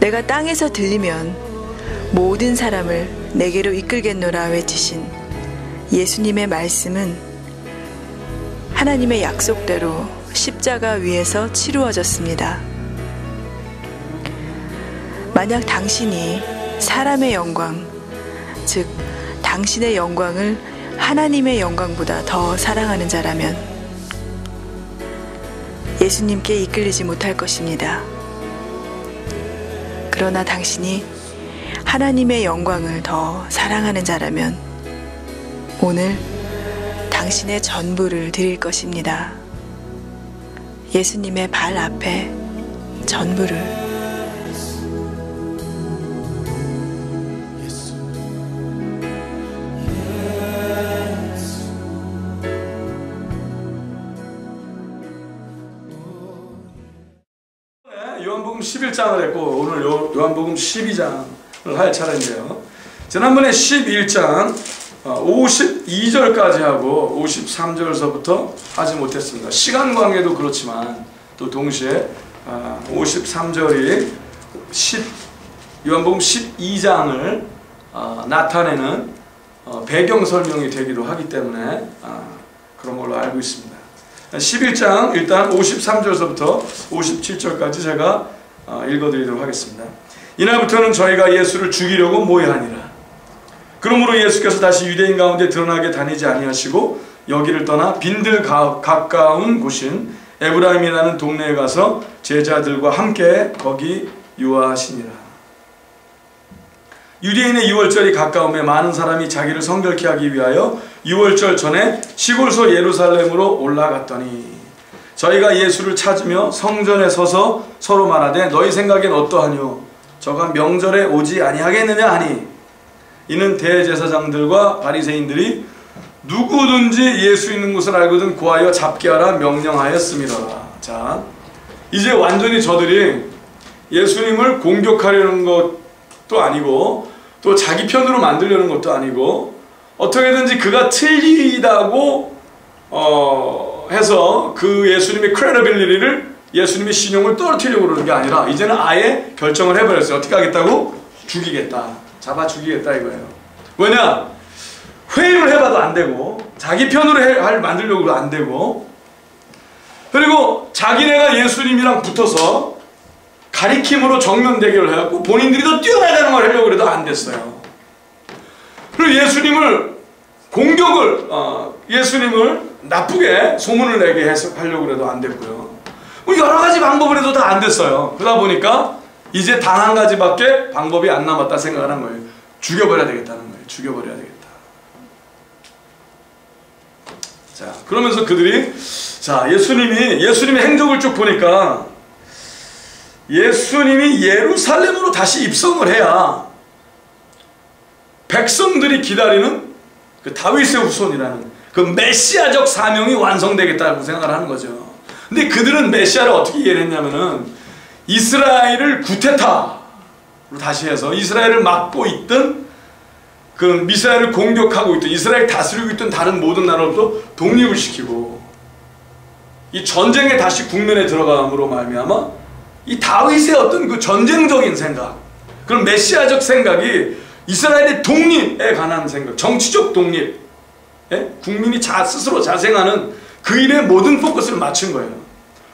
내가 땅에서 들리면 모든 사람을 내게로 이끌겠노라 외치신 예수님의 말씀은 하나님의 약속대로 십자가 위에서 치루어졌습니다. 만약 당신이 사람의 영광, 즉 당신의 영광을 하나님의 영광보다 더 사랑하는 자라면 예수님께 이끌리지 못할 것입니다. 그러나 당신이 하나님의 영광을 더 사랑하는 자라면 오늘 당신의 전부를 드릴 것입니다. 예수님의 발 앞에 전부를. 요한복음 11장을 했고 오늘 요한복음 12장을 할 차례인데요. 지난번에 11장 52절까지 하고 53절서부터 하지 못했습니다. 시간 관계도 그렇지만 또 동시에 53절이 요한복음 12장을 나타내는 배경 설명이 되기도 하기 때문에 그런 걸로 알고 있습니다. 11장 일단 53절서부터 57절까지 제가 읽어드리도록 하겠습니다. 이날부터는 저희가 예수를 죽이려고 모여하니라. 그러므로 예수께서 다시 유대인 가운데 드러나게 다니지 아니하시고 여기를 떠나 빈들 가까운 곳인 에브라임이라는 동네에 가서 제자들과 함께 거기 유하시니라. 유대인의 유월절이 가까움에 많은 사람이 자기를 성결케 하기 위하여 유월절 전에 시골서 예루살렘으로 올라갔더니 저희가 예수를 찾으며 성전에 서서 서로 말하되 너희 생각엔 어떠하뇨? 저가 명절에 오지 아니하겠느냐 하니 이는 대제사장들과 바리새인들이 누구든지 예수 있는 곳을 알거든 구하여 잡게 하라 명령하였음이로라. 자, 이제 완전히 저들이 예수님을 공격하려는 것도 아니고 또 자기 편으로 만들려는 것도 아니고 어떻게든지 그가 틀리다고 해서 그 예수님의 크레디빌리티를 예수님의 신용을 떨어뜨리려고 그러는 게 아니라 이제는 아예 결정을 해버렸어요. 어떻게 하겠다고? 죽이겠다. 잡아 죽이겠다 이거예요. 왜냐? 회의를 해봐도 안 되고 자기 편으로 만들려고 안 되고 그리고 자기네가 예수님이랑 붙어서 가리킴으로 정면 대결을 해갖고 본인들이 더 뛰어나가는 걸 하려고 해도 안 됐어요. 그리고 예수님을 공격을 예수님을 나쁘게 소문을 내게 하려고 해도 안 됐고요. 뭐 여러 가지 방법을 해도 다 안 됐어요. 그러다 보니까 이제 단 한 가지밖에 방법이 안 남았다 생각을 한 거예요. 죽여버려야 되겠다는 거예요. 죽여버려야 되겠다. 자, 그러면서 그들이 자 예수님의 행적을 쭉 보니까 예수님이 예루살렘으로 다시 입성을 해야 백성들이 기다리는 그 다윗의 후손이라는 그 메시아적 사명이 완성되겠다고 생각을 하는 거죠. 근데 그들은 메시아를 어떻게 이해를 했냐면은 이스라엘을 구테타로 다시 해서 이스라엘을 막고 있던 그 미사엘을 공격하고 있던 이스라엘 다스리고 있던 다른 모든 나라로부터 독립을 시키고 이 전쟁에 다시 국면에 들어감으로 말미암아 이 다윗의 어떤 그 전쟁적인 생각, 그런 메시아적 생각이 이스라엘의 독립에 관한 생각, 정치적 독립, 국민이 스스로 자생하는 그 일에 모든 포커스를 맞춘 거예요.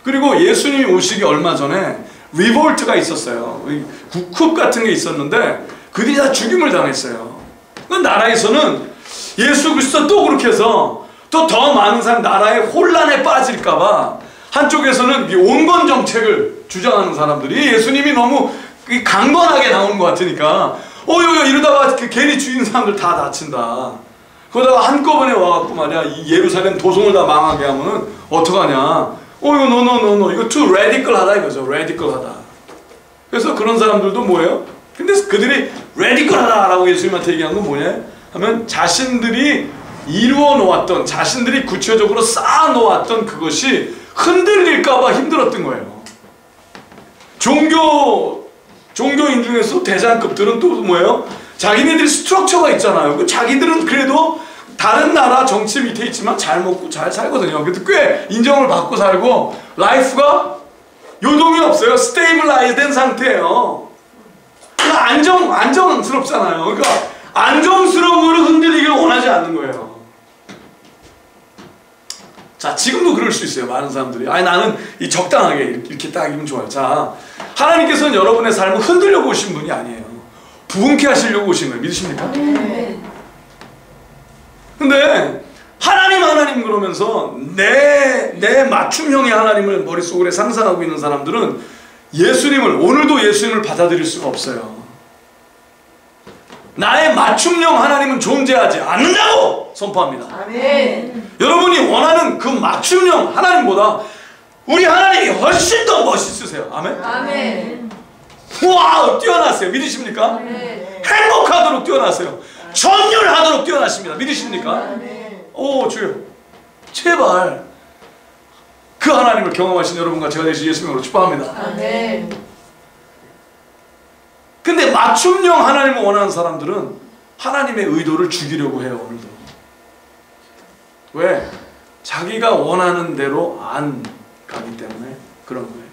그리고 예수님이 오시기 얼마 전에 리볼트가 있었어요. 국흡 같은 게 있었는데 그들이 다 죽임을 당했어요. 그 나라에서는 예수 그리스도 또 그렇게 해서 또 더 많은 사람 나라의 혼란에 빠질까봐 한쪽에서는 온건 정책을 주장하는 사람들이 예수님이 너무 강건하게 나오는 것 같으니까 이러다가 괜히 죽인 사람들 다 다친다. 그러다가 한꺼번에 와갖고 말이야 이 예루살렘 도성을 다 망하게 하면은 어떡하냐. 이거 too radical하다 이거죠. radical하다. 그래서 그런 사람들도 뭐예요? 근데 그들이 radical하다라고 예수님한테 얘기한 건 뭐냐 하면 자신들이 이루어 놓았던, 자신들이 구체적으로 쌓아 놓았던 그것이 흔들릴까봐 힘들었던 거예요. 종교인 중에서 대장급들은 또 뭐예요? 자기네들이 스트럭처가 있잖아요. 자기들은 그래도 다른 나라 정치 밑에 있지만 잘 먹고 잘 살거든요. 그래도 꽤 인정을 받고 살고 라이프가 요동이 없어요. 스테이블라이즈 된 상태예요. 안정스럽잖아요. 그러니까 안정스러움으로 흔들리기를 원하지 않는 거예요. 자, 지금도 그럴 수 있어요. 많은 사람들이. 아니, 나는 이 적당하게 이렇게 딱 입으면 좋아요. 자, 하나님께서는 여러분의 삶을 흔들려고 오신 분이 아니에요. 부흥케 하시려고 오신 거예요. 믿으십니까? 근데 하나님 그러면서 내 맞춤형의 하나님을 머릿속에 상상하고 있는 사람들은 오늘도 예수님을 받아들일 수가 없어요. 나의 맞춤형 하나님은 존재하지 않는다고 선포합니다. 아멘. 여러분이 원하는 그 맞춤형 하나님보다 우리 하나님이 훨씬 더 멋있으세요. 아멘. 아멘. 와, 뛰어나세요. 믿으십니까? 아멘. 행복하도록 뛰어나세요. 전율하도록 뛰어나십니다. 믿으십니까? 아멘. 오, 주여, 제발 그 하나님을 경험하신 여러분과 제가 되시 예수님으로 축복합니다. 아멘. 근데 맞춤형 하나님을 원하는 사람들은 하나님의 의도를 죽이려고 해요. 오늘도. 왜? 자기가 원하는 대로 안 가기 때문에 그런 거예요.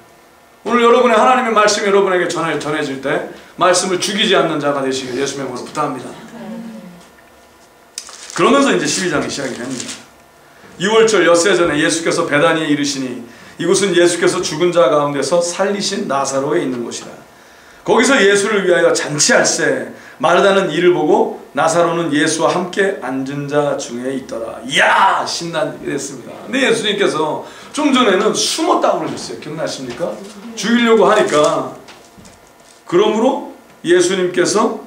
오늘 여러분의 하나님의 말씀이 여러분에게 전해질 때 말씀을 죽이지 않는 자가 되시길 예수님의 이름으로 부탁합니다. 그러면서 이제 12장이 시작이 됩니다. 6월절 엿새 전에 예수께서 베다니에 이르시니 이곳은 예수께서 죽은 자 가운데서 살리신 나사로에 있는 곳이라. 거기서 예수를 위하여 잔치할세 마르다는 이를 보고 나사로는 예수와 함께 앉은 자 중에 있더라. 이야, 신나게 됐습니다. 근데 예수님께서 좀 전에는 숨었다고 그러셨어요. 기억나십니까? 죽이려고 하니까. 그러므로 예수님께서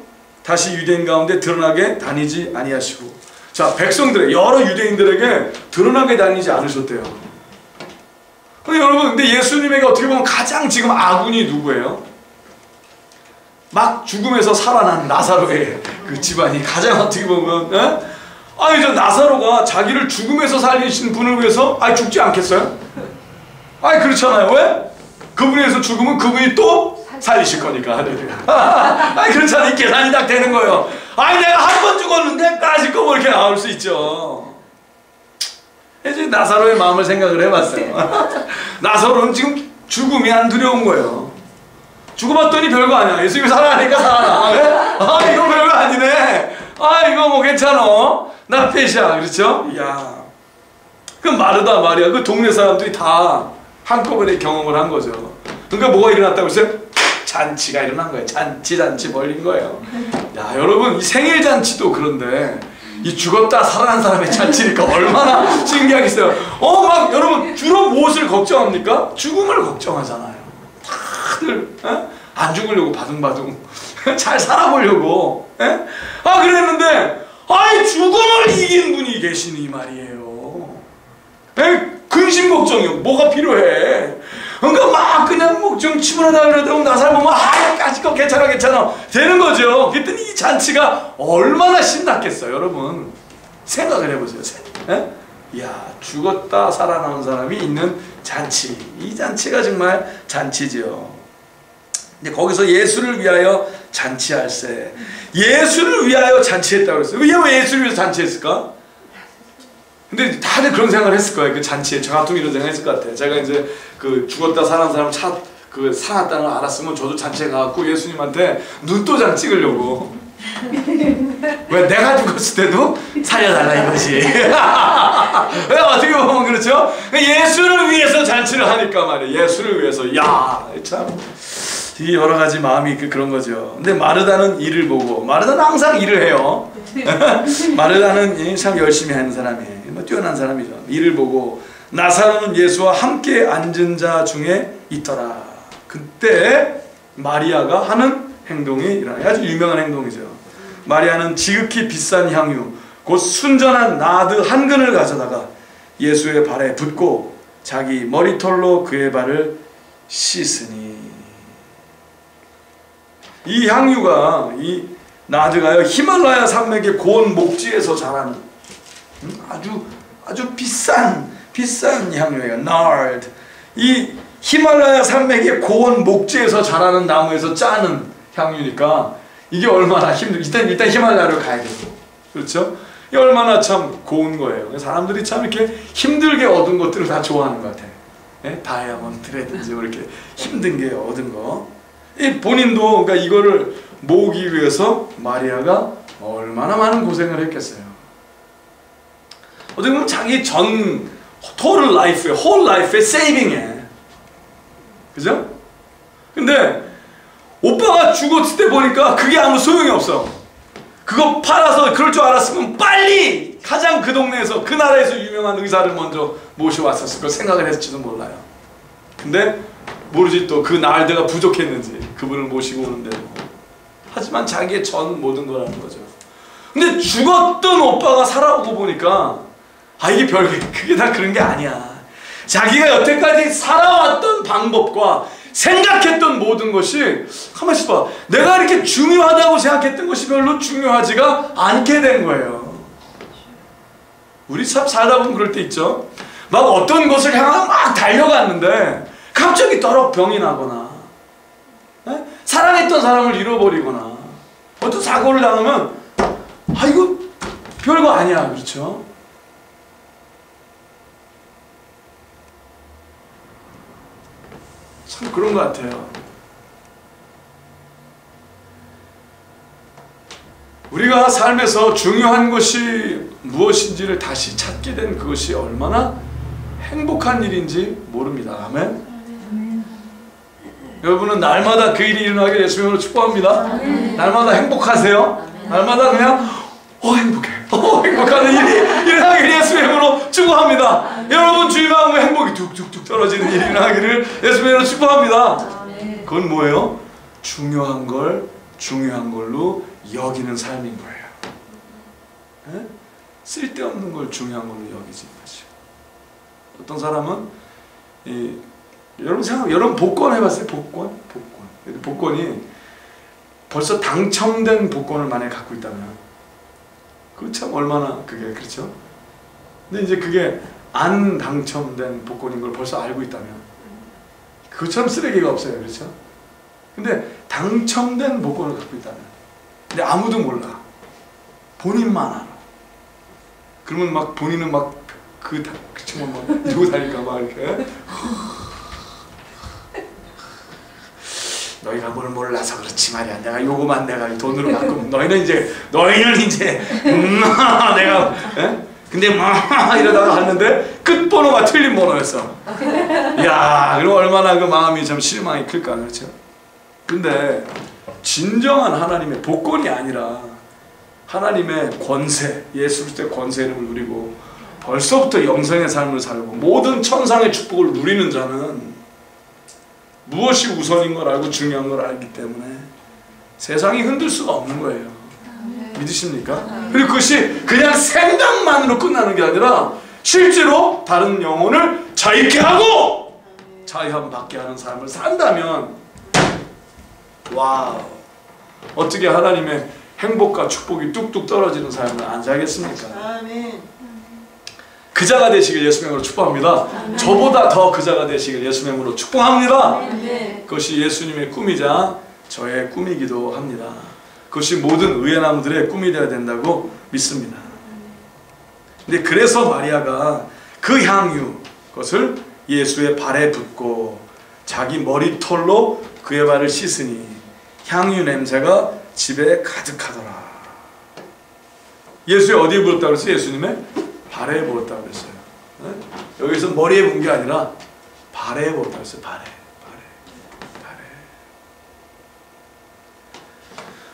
다시 유대인 가운데 드러나게 다니지 아니하시고, 자, 백성들의 여러 유대인들에게 드러나게 다니지 않으셨대요. 근데 여러분, 근데 예수님에게 어떻게 보면 가장 지금 아군이 누구예요? 막 죽음에서 살아난 나사로의 그 집안이 가장 어떻게 보면, 아니, 저 나사로가 자기를 죽음에서 살리신 분을 위해서 죽지 않겠어요? 아니, 그렇잖아요. 왜? 그분에 의해서 죽으면 그분이 또 살리실 거니까. 아니, 그렇잖아요. 이 계산이 딱 되는 거예요. 아니, 내가 한 번 죽었는데 까짓 거 뭐 이렇게 나올 수 있죠. 이제 나사로의 마음을 생각을 해봤어요. 나사로는 지금 죽음이 안 두려운 거예요. 죽어봤더니 별거 아니야. 예수님이 살아나니까 살아나. 그래? 아, 이거 별거 아니네. 아, 이거 뭐 괜찮아. 나 펫이야. 그렇죠? 이야. 그 마르다, 마리아, 그 동네 사람들이 다 한꺼번에 경험을 한 거죠. 그러니까 뭐가 일어났다고 했어요? 잔치가 일어난 거예요. 잔치 벌린 거예요. 야, 여러분, 이 생일 잔치도 그런데 이 죽었다 살아난 사람의 잔치니까 얼마나 신기하겠어요. 막 여러분, 주로 무엇을 걱정합니까? 죽음을 걱정하잖아요. 다들 안 죽으려고 바둥바둥 잘 살아보려고. 그랬는데 죽음을 이긴 분이 계시니 말이에요. 근심 걱정이요. 뭐가 필요해? 그러니까 막 그냥 뭐 좀 치부하다 그러더라고. 나살 보면 까짓 거 괜찮아 되는 거죠. 그랬더니 이 잔치가 얼마나 신났겠어요. 여러분 생각을 해보세요. 이야, 죽었다 살아나온 사람이 있는 잔치. 이 잔치가 정말 잔치죠. 근데 거기서 예수를 위하여 잔치할세. 예수를 위하여 잔치했다고 그랬어요. 왜 예수를 위해서 잔치했을까? 근데 다들 그런 생각을 했을 거예요. 그 잔치에 저 같으면 이런 생각을 했을 것 같아요. 제가 이제 그 죽었다 살아난 사람 살아났다는 걸 알았으면 저도 잔치에 가갖고 예수님한테 눈도장 찍으려고. 왜? 내가 죽었을 때도 살려달라 이거지. 왜? 어떻게 보면 그렇죠? 예수를 위해서 잔치를 하니까 말이에요. 예수를 위해서. 야, 참 이 여러 가지 마음이 그런 거죠. 근데 마르다는 일을 보고, 마르다는 항상 일을 해요. 마르다는 참 열심히 하는 사람이에요. 뛰어난 사람이죠. 일을 보고 나사로는 예수와 함께 앉은 자 중에 있더라. 그때 마리아가 하는 행동이 일어나요. 아주 유명한 행동이죠. 마리아는 지극히 비싼 향유 곧 순전한 나드 한 근을 가져다가 예수의 발에 붓고 자기 머리털로 그의 발을 씻으니. 이 향유가, 이 나드가요, 히말라야 산맥의 고온 목지에서 자라는 아주 비싼 향유예요. 나드. 이 히말라야 산맥의 고온 목지에서 자라는 나무에서 짜는 향유니까 이게 얼마나 일단 히말라야를 가야 되고, 그렇죠? 이게 얼마나 참 고운 거예요. 사람들이 참 이렇게 힘들게 얻은 것들을 다 좋아하는 것 같아요. 다이아몬드라든지 이렇게 힘든 게 얻은 거. 이 본인도 그러니까 이거를 모으기 위해서 마리아가 얼마나 많은 고생을 했겠어요. 어떻게 보면 자기 전 total life에, whole life에 세이빙해. 그죠? 근데 오빠가 죽었을 때 보니까 그게 아무 소용이 없어. 그거 팔아서 그럴 줄 알았으면 빨리 가장 그 동네에서 그 나라에서 유명한 의사를 먼저 모셔왔었을 걸 생각을 했을지도 몰라요. 근데 모르지 또 그 날대가 부족했는지 그분을 모시고 오는데. 하지만 자기의 전 모든 거라는 거죠. 근데 죽었던 오빠가 살아오고 보니까 이게 그게 다 그런 게 아니야. 자기가 여태까지 살아왔던 방법과 생각했던 모든 것이 가만히 봐. 내가 이렇게 중요하다고 생각했던 것이 별로 중요하지가 않게 된 거예요. 우리 참 살다 보면 그럴 때 있죠. 막 어떤 것을 향하여 막 달려갔는데 갑자기 떠럭 병이 나거나 사랑했던 사람을 잃어버리거나 어떤 사고를 당하면 이거 별거 아니야. 그렇죠? 참 그런 것 같아요. 우리가 삶에서 중요한 것이 무엇인지를 다시 찾게 된 그것이 얼마나 행복한 일인지 모릅니다. 아멘? 여러분은 날마다 그 일이 일어나게 예수님으로 축복합니다. 날마다 행복하세요. 날마다 그냥 행복해. 행복하는 일이 일어나기를 예수님으로 축복합니다. 여러분 주위 마음에 행복이 툭툭툭 떨어지는 일이 일어나기를 예수님으로 축복합니다. 그건 뭐예요? 중요한 걸 중요한 걸로 여기는 삶인 거예요. 네? 쓸데없는 걸 중요한 걸로 여기지 마시고. 어떤 사람은 여러분 복권 해봤어요? 복권이 벌써 당첨된 복권을 만약에 갖고 있다면 그 참 얼마나 그게 그렇죠? 근데 이제 그게 안 당첨된 복권인 걸 벌써 알고 있다면 그것처럼 쓰레기가 없어요. 그렇죠? 근데 당첨된 복권을 갖고 있다면 근데 아무도 몰라. 본인만 알아. 그러면 막 본인은 막 그치만 막 이러고 다니까 막 이렇게 너희가 뭘 몰라서 그렇지 말이야. 내가 요거만 내가 돈으로 바꾸면 너희는 이제 내가 근데 막 이러다가 갔는데 끝번호가 틀린 번호였어. 야, 그럼 얼마나 그 마음이 참 실망이 클까. 그렇죠? 근데 진정한 하나님의 복권이 아니라 하나님의 권세, 예수 그리스도의 권세를 누리고 벌써부터 영생의 삶을 살고 모든 천상의 축복을 누리는 자는 무엇이 우선인 걸 알고 중요한 걸 알기 때문에 세상이 흔들 수가 없는 거예요. 믿으십니까? 그리고 그것이 그냥 생각만으로 끝나는 게 아니라 실제로 다른 영혼을 자유케 하고 자유함 받게 하는 삶을 산다면 와우, 어떻게 하나님의 행복과 축복이 뚝뚝 떨어지는 삶을 안 살겠습니까? 그 자가 되시길 예수님으로 축복합니다. 저보다 더 그 자가 되시길 예수님으로 축복합니다. 그것이 예수님의 꿈이자 저의 꿈이기도 합니다. 그것이 모든 의연함들의 꿈이 되어야 된다고 믿습니다. 근데 그래서 마리아가 그 향유, 그것을 예수의 발에 붓고 자기 머리털로 그의 발을 씻으니 향유 냄새가 집에 가득하더라. 예수의 어디에 부었다고 그랬어요? 예수님의 발에 부었다고 그랬어요. 네? 여기서 머리에 부은 게 아니라 발에 부었다고 그랬어요. 발에.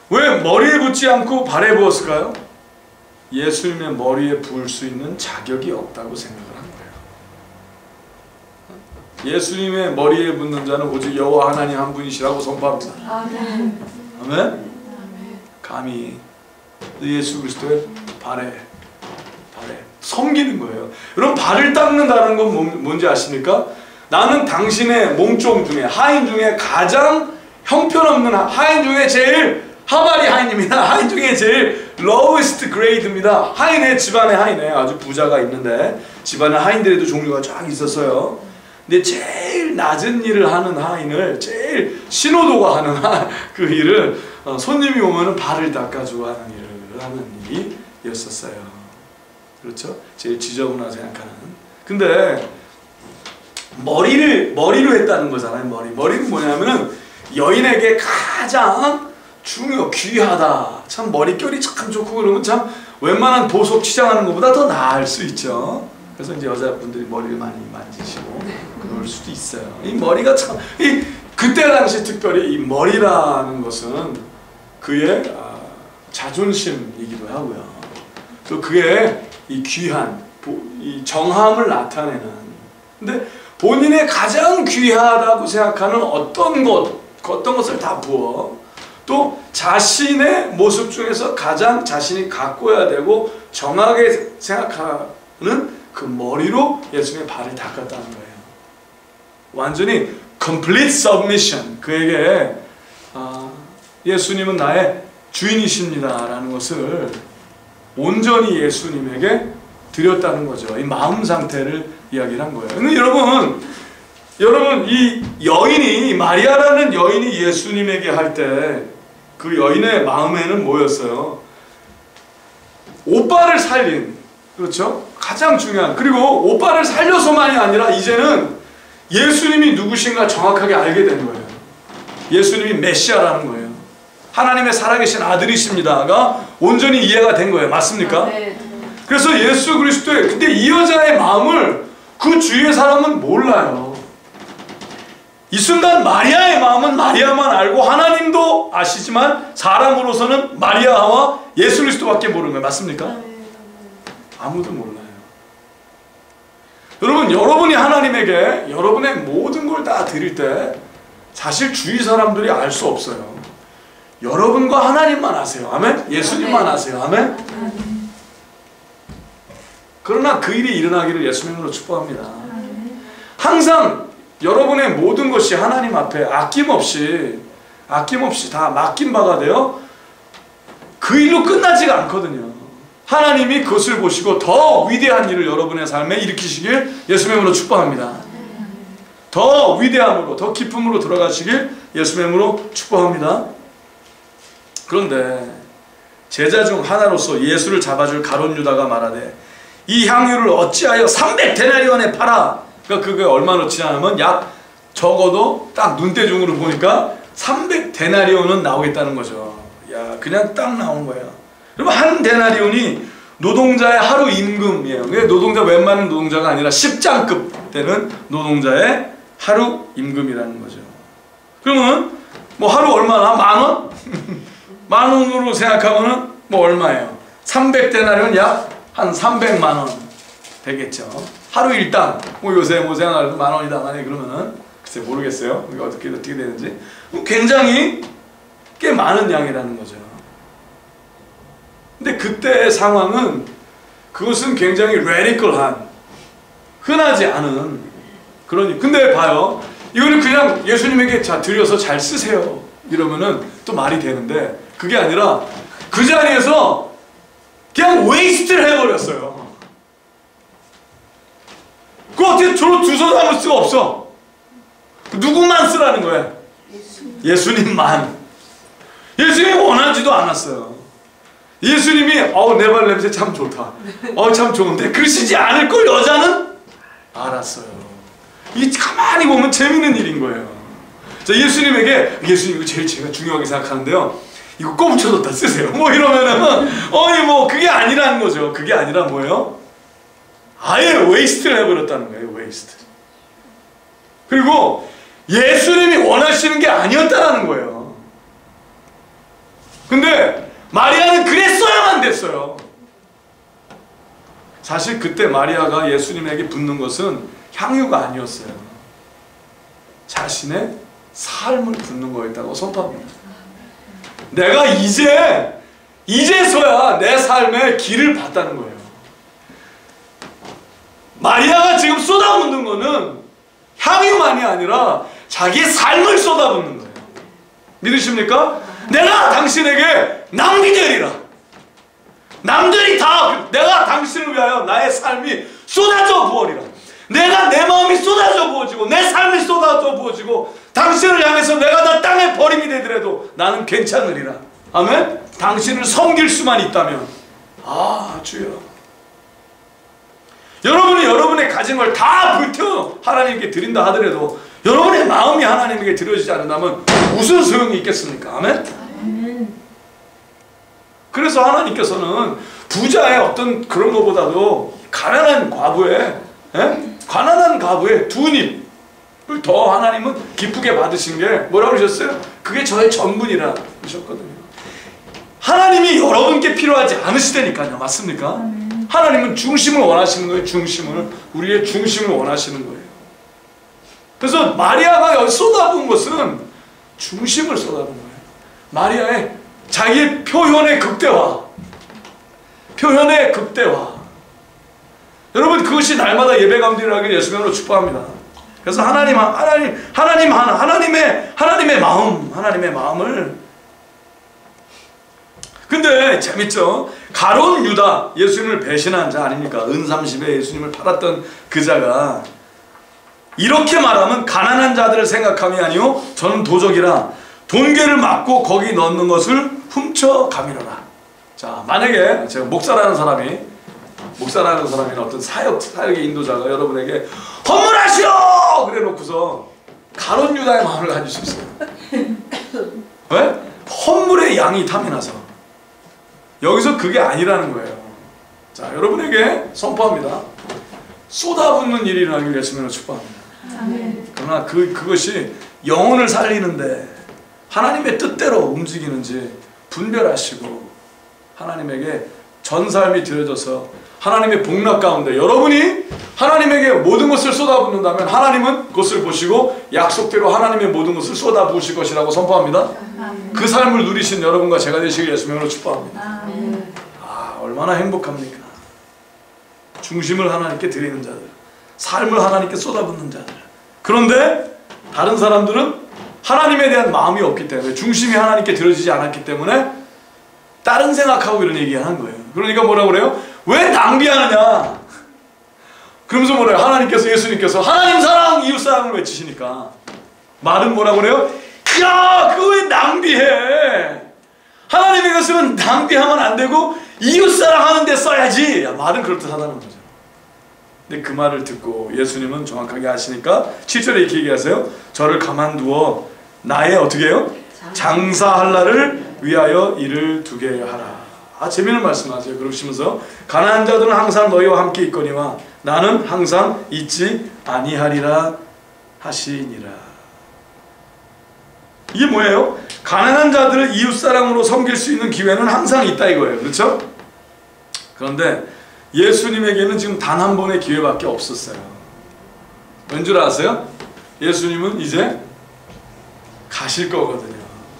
왜 머리에 붓지 않고 발에 부었을까요? 예수님의 머리에 부을 수 있는 자격이 없다고 생각을 한 거예요. 예수님의 머리에 붓는 자는 오직 여호와 하나님 한 분이시라고 선포합니다. 아멘. 아멘. 감히 예수 그리스도의 발에 섬기는 거예요. 여러분, 발을 닦는다는 건 뭔지 아십니까? 나는 당신의 몸종 중에 하인 중에 가장 형편없는 하인 중에 제일 하발이 하인입니다. 하인 중에 제일 lowest grade입니다. 하인의 집안의 하인에 아주 부자가 있는데 집안의 하인들에도 종류가 쫙 있었어요. 근데 제일 낮은 일을 하는 하인을 제일 신호도가 하는 그 일을 손님이 오면은 발을 닦아주고 하는 일을 하는 일이었었어요. 그렇죠? 제일 지저분하다 생각하는. 근데 머리로 했다는 거잖아요. 머리는 뭐냐면은 여인에게 가장 귀하다. 참 머릿결이 참 좋고 그러면 참 웬만한 보석 치장하는 것보다 더 나을 수 있죠. 그래서 이제 여자분들이 머리를 많이 만지시고 그럴 수도 있어요. 이 머리가 참, 그때 당시 특별히 이 머리라는 것은 그의 자존심이기도 하고요. 또 그의 이 귀한, 이 정함을 나타내는. 근데 본인의 가장 귀하다고 생각하는 어떤 것을 다 부어 또 자신의 모습 중에서 가장 자신이 가꿔야 되고 정하게 생각하는 그 머리로 예수님의 발을 닦았다는 거예요. 완전히 complete submission. 그에게 예수님은 나의 주인이십니다 라는 것을 온전히 예수님에게 드렸다는 거죠. 이 마음 상태를 이야기를 한 거예요. 근데 여러분 이 여인이, 마리아라는 여인이 예수님에게 할 때 그 여인의 마음에는 뭐였어요? 오빠를 살린, 그렇죠? 가장 중요한, 그리고 오빠를 살려서만이 아니라 이제는 예수님이 누구신가 정확하게 알게 된 거예요. 예수님이 메시아라는 거예요. 하나님의 살아계신 아들이십니다가 온전히 이해가 된 거예요. 맞습니까? 네. 그래서 예수 그리스도의, 근데 이 여자의 마음을 그 주위의 사람은 몰라요. 이 순간 마리아의 마음은 마리아만 알고 하나님도 아시지만 사람으로서는 마리아와 예수 그리스도밖에 모르는 거예요. 맞습니까? 아무도 몰라요. 여러분, 여러분이 하나님에게 여러분의 모든 걸 다 드릴 때 사실 주위 사람들이 알 수 없어요. 여러분과 하나님만 아세요. 아멘? 예수님만 아세요. 아멘? 그러나 그 일이 일어나기를 예수님으로 축복합니다. 항상 여러분의 모든 것이 하나님 앞에 아낌없이 다 맡긴 바가 되어 그 일로 끝나지가 않거든요. 하나님이 그것을 보시고 더 위대한 일을 여러분의 삶에 일으키시길 예수의 이름으로 축복합니다. 더 위대함으로, 더 기쁨으로 들어가시길 예수의 이름으로 축복합니다. 그런데 제자 중 하나로서 예수를 잡아줄 가룟 유다가 말하되 이 향유를 어찌하여 300데나리온에 팔아. 그러니까 그게 얼마나치 하면 약 적어도 딱 눈대중으로 보니까 300데나리온은 나오겠다는 거죠. 야, 그냥 딱 나온 거예요. 그러면 한 데나리온이 노동자의 하루 임금이에요. 그게 노동자, 웬만한 노동자가 아니라 10장급 되는 노동자의 하루 임금이라는 거죠. 그러면 뭐 하루 얼마나? 10,000원? 10,000원으로 생각하면은 뭐 얼마예요? 300데나리온 약 한 300만 원 되겠죠. 하루 일당, 뭐 요새 뭐 생각해도 10,000원이다 만약에 그러면은 글쎄 모르겠어요. 이게 어떻게 되는지. 굉장히 꽤 많은 양이라는 거죠. 근데 그때의 상황은 그것은 굉장히 레디컬한, 흔하지 않은 그러니. 근데 봐요, 이거를 그냥 예수님에게 자 드려서 잘 쓰세요 이러면은 또 말이 되는데 그게 아니라 그 자리에서 그냥 웨이스트를 해버렸어요. 그거 어떻게 저로 주워 담을 수가 없어. 누구만 쓰라는 거야? 예수님만. 예수님이 원하지도 않았어요. 예수님이 내 발 냄새 참 좋다. 참 좋은데 그러시지 않을 걸 여자는 알았어요. 이 가만히 보면 재밌는 일인 거예요. 자, 예수님에게 예수님 이거 제일 제가 중요하게 생각하는데요. 이거 꼽쳐뒀다 쓰세요. 뭐 이러면은 뭐 그게 아니라는 거죠. 그게 아니라 뭐예요? 아예 웨이스트를 해버렸다는 거예요. 웨이스트. 그리고 예수님이 원하시는 게 아니었다는 거예요. 근데 마리아는 그랬어야만 됐어요. 사실 그때 마리아가 예수님에게 붓는 것은 향유가 아니었어요. 자신의 삶을 붓는 거였다고 선포합니다. 내가 이제서야 내 삶의 길을 봤다는 거예요. 마리아가 지금 쏟아붓는 거는 향유만이 아니라 자기의 삶을 쏟아붓는 거예요. 믿으십니까? 내가 당신에게 낭비되리라. 남들이 다 내가 당신을 위하여 나의 삶이 쏟아져 부어리라. 내가 내 마음이 쏟아져 부어지고 내 삶이 쏟아져 부어지고 당신을 향해서 내가 다 땅에 버림이 되더라도 나는 괜찮으리라. 아멘? 당신을 섬길 수만 있다면. 주여. 여러분이 여러분의 가진 걸 다 불태워 하나님께 드린다 하더라도 여러분의 마음이 하나님에게 드려지지 않는다면 무슨 소용이 있겠습니까? 아멘? 아멘. 그래서 하나님께서는 부자의 어떤 그런 것보다도 가난한 과부의 두 입을 더 하나님은 기쁘게 받으신 게 뭐라고 그러셨어요? 그게 저의 전분이라 그러셨거든요. 하나님이 여러분께 필요하지 않으시다니까요. 맞습니까? 하나님은 중심을 원하시는 거예요. 중심을. 우리의 중심을 원하시는 거예요. 그래서 마리아가 여기 쏟아부은 것은 중심을 쏟아부은 거예요. 마리아의 자기의 표현의 극대화. 표현의 극대화. 여러분, 그것이 날마다 예배 감독이라고 예수님으로 축복합니다. 그래서 하나님의 마음을. 근데 재밌죠? 가룟 유다, 예수님을 배신한 자 아닙니까? 은30에 예수님을 팔았던 그 자가 이렇게 말하면 가난한 자들을 생각함이 아니요 저는 도적이라 돈괴를 맞고 거기 넣는 것을 훔쳐가미러라. 자, 만약에 제가 목사라는 사람이 어떤 사역의 인도자가 여러분에게 헌물하시오! 그래 놓고서 가룟 유다의 마음을 가질 수 있어요. 왜? 헌물의 양이 탐이 나서. 여기서 그게 아니라는 거예요. 자, 여러분에게 선포합니다. 쏟아붓는 일이 일어나기를 예수님으로 축복합니다. 아멘. 그러나 그것이 영혼을 살리는데 하나님의 뜻대로 움직이는지 분별하시고 하나님에게 전 삶이 드려져서 하나님의 복락 가운데 여러분이 하나님에게 모든 것을 쏟아붓는다면 하나님은 그것을 보시고 약속대로 하나님의 모든 것을 쏟아부으실 것이라고 선포합니다. 아멘. 그 삶을 누리신 여러분과 제가 되시길 예수님으로 축복합니다. 아멘. 아, 얼마나 행복합니까? 중심을 하나님께 드리는 자들, 삶을 하나님께 쏟아붓는 자들. 그런데 다른 사람들은 하나님에 대한 마음이 없기 때문에, 중심이 하나님께 드려지지 않았기 때문에 다른 생각하고 이런 얘기하는 거예요. 그러니까 뭐라고 그래요? 왜 낭비하느냐? 그러면서 뭐래요? 예수님께서 하나님 사랑, 이웃 사랑을 외치시니까 말은 뭐라고 그래요? 야, 그거 왜 낭비해? 하나님의 것은 낭비하면 안 되고 이웃 사랑하는 데 써야지. 야, 말은 그럴듯하다는 거죠. 근데 그 말을 듣고 예수님은 정확하게 아시니까 7절에 이렇게 얘기하세요. 저를 가만두어 나의 어떻게 해요? 장사할 날을 위하여 일을 두게 하라. 아, 재미있는 말씀하세요. 그러시면서 가난한 자들은 항상 너희와 함께 있거니와 나는 항상 있지 아니하리라 하시니라. 이게 뭐예요? 가난한 자들을 이웃사랑으로 섬길 수 있는 기회는 항상 있다 이거예요. 그렇죠? 그런데 예수님에게는 지금 단 한 번의 기회밖에 없었어요. 왠줄 아세요? 예수님은 이제 가실 거거든요.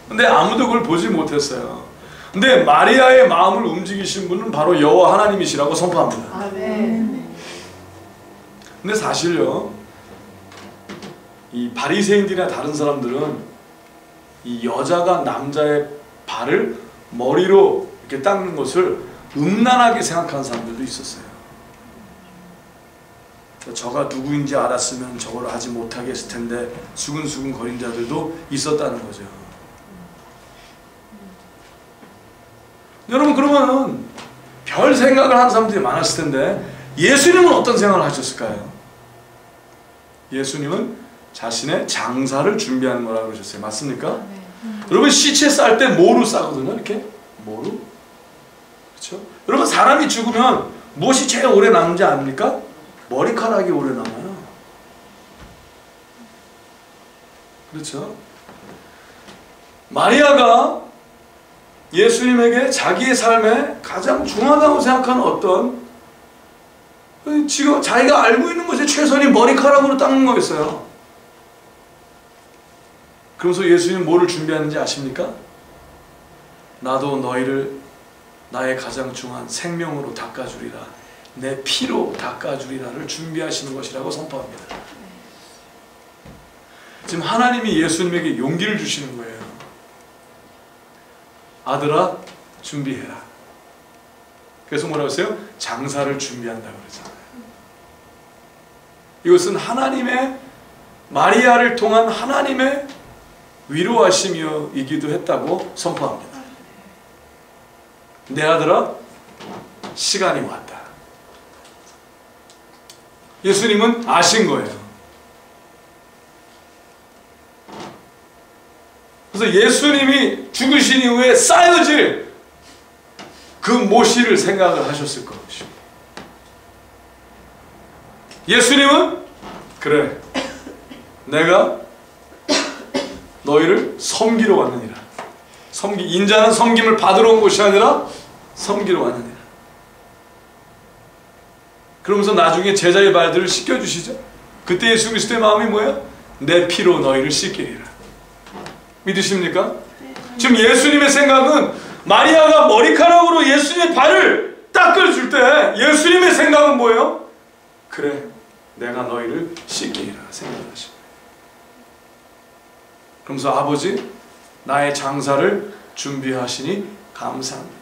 근데 아무도 그걸 보지 못했어요. 근데 마리아의 마음을 움직이신 분은 바로 여호와 하나님이시라고 선포합니다. 아멘. 근데 사실요, 이 바리새인들이나 다른 사람들은 이 여자가 남자의 발을 머리로 이렇게 닦는 것을 음란하게 생각하는 사람들도 있었어요. 저가 누구인지 알았으면 저걸 하지 못하게 했을 텐데 수근수근 거린 자들도 있었다는 거죠. 여러분, 그러면 별 생각을 하는 사람들이 많았을 텐데 예수님은 어떤 생각을 하셨을까요? 예수님은 자신의 장사를 준비하는 거라고 그러셨어요. 맞습니까? 여러분, 시체 쌀 때 뭐로 싸거든요. 이렇게 뭐로? 그렇죠? 여러분, 사람이 죽으면 무엇이 제일 오래 남는지 압니까? 머리카락이 오래 남아요. 그렇죠? 마리아가 예수님에게 자기의 삶에 가장 중요하다고 생각하는 어떤, 지금 자기가 알고 있는 것이 최선이 머리카락으로 닦는 거였어요. 그러면서 예수님 뭐를 준비하는지 아십니까? 나도 너희를 나의 가장 중요한 생명으로 닦아주리라, 내 피로 닦아주리라를 준비하시는 것이라고 선포합니다. 지금 하나님이 예수님에게 용기를 주시는 거예요. 아들아, 준비해라. 그래서 뭐라고 했어요? 장사를 준비한다고 그러잖아요. 이것은 하나님의, 마리아를 통한 하나님의 위로하심이기도 했다고 선포합니다. 내 아들아, 시간이 왔다. 예수님은 아신 거예요. 그래서 예수님이 죽으신 이후에 쌓여질 그 모시를 생각을 하셨을 것입니다. 예수님은 그래, 내가 너희를 섬기러 왔느니라. 인자는 섬김을 받으러 온 것이 아니라 섬기러 왔느니라. 그러면서 나중에 제자의 발들을 씻겨주시죠. 그때 예수 그리스도의 마음이 뭐예요? 내 피로 너희를 씻기리라. 믿으십니까? 지금 예수님의 생각은 마리아가 머리카락으로 예수님의 발을 닦아줄 때 예수님의 생각은 뭐예요? 그래, 내가 너희를 씻기리라 생각하십니다. 그러면서 아버지, 나의 장사를 준비하시니 감사합니다.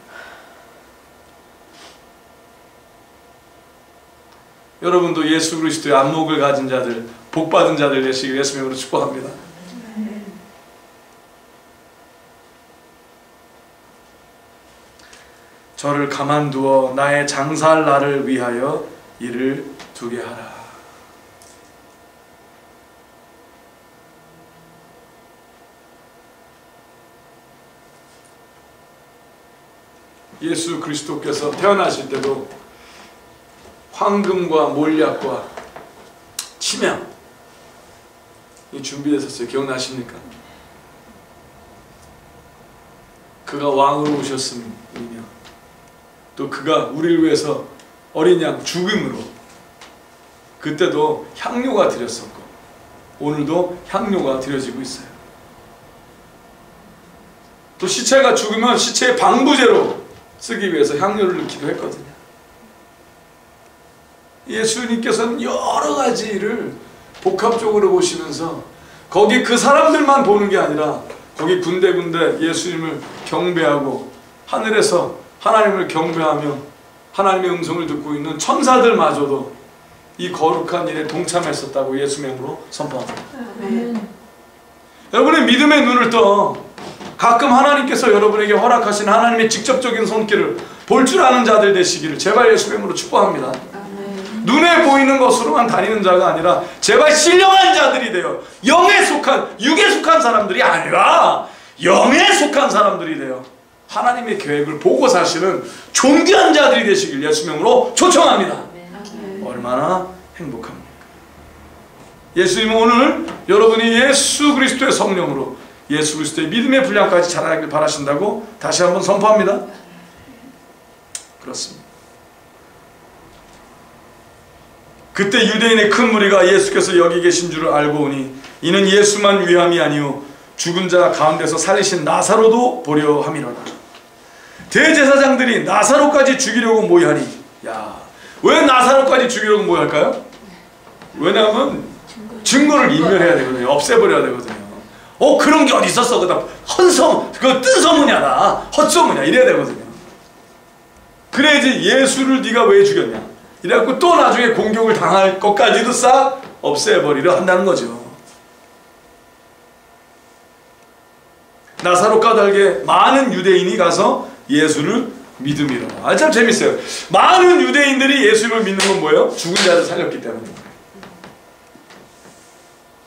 여러분도 예수 그리스도의 안목을 가진 자들, 복받은 자들 되시길 예수의 이름으로 축복합니다. 저를 가만두어 나의 장사할 날을 위하여 일을 두게 하라. 예수 그리스도께서 태어나실 때도 황금과 몰약과 치명이 준비되었어요. 기억나십니까? 그가 왕으로 오셨음이며 또 그가 우리를 위해서 어린 양 죽음으로, 그때도 향료가 드렸었고 오늘도 향료가 드려지고 있어요. 또 시체가 죽으면 시체의 방부제로 쓰기 위해서 향료를 넣기도 했거든요. 예수님께서는 여러 가지 일을 복합적으로 보시면서 거기 그 사람들만 보는 게 아니라 거기 군데군데 예수님을 경배하고 하늘에서 하나님을 경배하며 하나님의 음성을 듣고 있는 천사들마저도 이 거룩한 일에 동참했었다고 예수님의 이름으로 선포합니다. 여러분의 믿음의 눈을 떠 가끔 하나님께서 여러분에게 허락하신 하나님의 직접적인 손길을 볼 줄 아는 자들 되시기를 제발 예수님의 이름으로 축복합니다. 눈에 보이는 것으로만 다니는 자가 아니라 제발 신령한 자들이 되어 영에 속한, 육에 속한 사람들이 아니라 영에 속한 사람들이 되어 하나님의 계획을 보고 사시는 존귀한 자들이 되시길 예수님의 이름으로 초청합니다. 얼마나 행복합니까? 예수님은 오늘 여러분이 예수 그리스도의 성령으로 예수 그리스도의 믿음의 분량까지 자라길 바라신다고 다시 한번 선포합니다. 그렇습니다. 그때 유대인의 큰 무리가 예수께서 여기 계신 줄을 알고 오니 이는 예수만 위함이 아니오 죽은 자 가운데서 살리신 나사로도 보려 함이로라. 대제사장들이 나사로까지 죽이려고 모여하니, 야, 왜 나사로까지 죽이려고 모여할까요? 왜냐하면 증거를 인멸해야 되거든요. 없애버려야 되거든요. 그런 게 어디 있었어? 그다음 그거 뜬 소문이야, 나 헛소문이야 이래야 되거든요. 그래야지 예수를 네가 왜 죽였냐 이래갖고 또 나중에 공격을 당할 것까지도 싹 없애버리려 한다는 거죠. 나사로 까닭에 많은 유대인이 가서 예수를 믿음이라. 참 재밌어요. 많은 유대인들이 예수를 믿는 건 뭐예요? 죽은 자를 살렸기 때문입니다.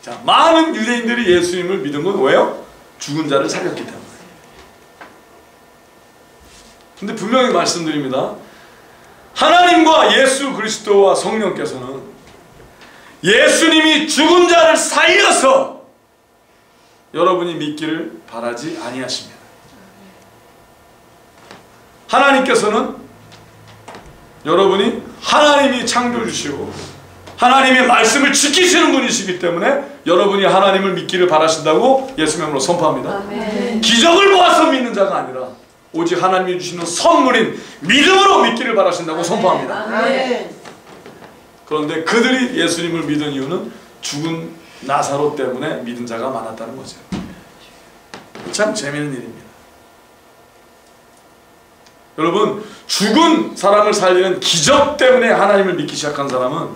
자, 많은 유대인들이 예수님을 믿은 건 왜요? 죽은 자를 살렸기 때문에. 근데 분명히 말씀드립니다. 하나님과 예수 그리스도와 성령께서는 예수님이 죽은 자를 살려서 여러분이 믿기를 바라지 아니하십니다. 하나님께서는 여러분이 하나님이 창조주시고 하나님의 말씀을 지키시는 분이시기 때문에 여러분이 하나님을 믿기를 바라신다고 예수님으로 선포합니다. 아멘. 기적을 보아서 믿는 자가 아니라 오직 하나님이 주시는 선물인 믿음으로 믿기를 바라신다고 선포합니다. 아멘. 그런데 그들이 예수님을 믿은 이유는 죽은 나사로 때문에 믿은 자가 많았다는 거죠. 참 재미있는 일입니다. 여러분, 죽은 사람을 살리는 기적 때문에 하나님을 믿기 시작한 사람은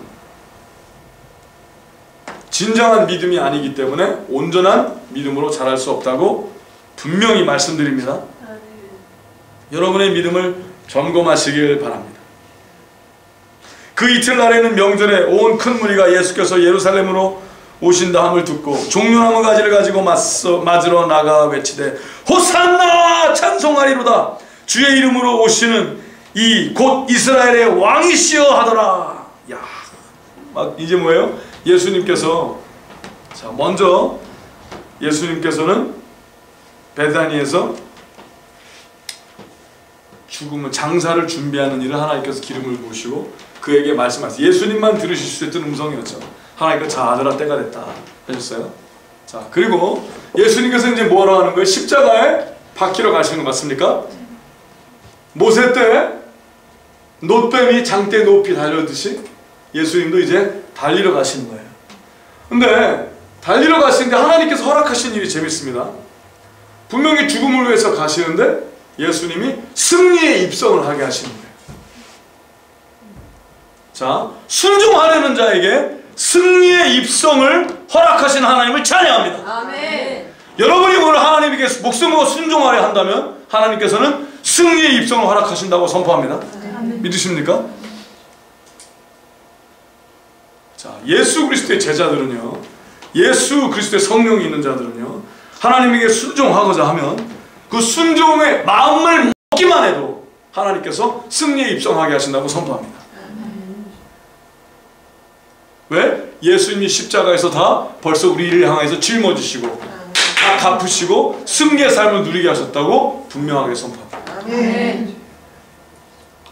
진정한 믿음이 아니기 때문에 온전한 믿음으로 자랄 수 없다고 분명히 말씀드립니다. 여러분의 믿음을 점검하시길 바랍니다. 그 이틀날에는 명절에 온 큰 무리가 예수께서 예루살렘으로 오신다 함을 듣고 종려나무 가지를 가지고 맞으러 나가 외치되 호산나 찬송하리로다. 주의 이름으로 오시는 이 곧 이스라엘의 왕이시여 하더라. 야, 막 이제 뭐예요? 예수님께서 자 먼저 예수님께서는 베다니에서 죽음을 장사를 준비하는 일을 하나님께서 기름을 부으시고 그에게 말씀하셨어요. 예수님만 들으실 수 있던 음성이었죠. 하나님께서 자 아들아 때가 됐다 하셨어요. 자 그리고 예수님께서 이제 뭐하러 하는 거예요? 십자가에 박히러 가시는 거 맞습니까? 모세 때 놋뱀이 장대 높이 달려듯이 예수님도 이제 달리러 가시는 거예요. 근데 달리러 가시는데 하나님께서 허락하신 일이 재밌습니다. 분명히 죽음을 위해서 가시는데 예수님이 승리의 입성을 하게 하시는 거예요. 자, 순종하려는 자에게 승리의 입성을 허락하신 하나님을 찬양합니다. 아멘. 여러분이 오늘 하나님에게 목숨으로 순종하려 한다면 하나님께서는 승리의 입성을 허락하신다고 선포합니다. 믿으십니까? 자, 예수 그리스도의 제자들은요, 예수 그리스도의 성령이 있는 자들은요, 하나님에게 순종하고자 하면 그 순종의 마음을 먹기만 해도 하나님께서 승리에 입성하게 하신다고 선포합니다. 왜? 예수님이 십자가에서 다 벌써 우리를 향해서 짊어지시고 다 갚으시고 승리의 삶을 누리게 하셨다고 분명하게 선포합니다.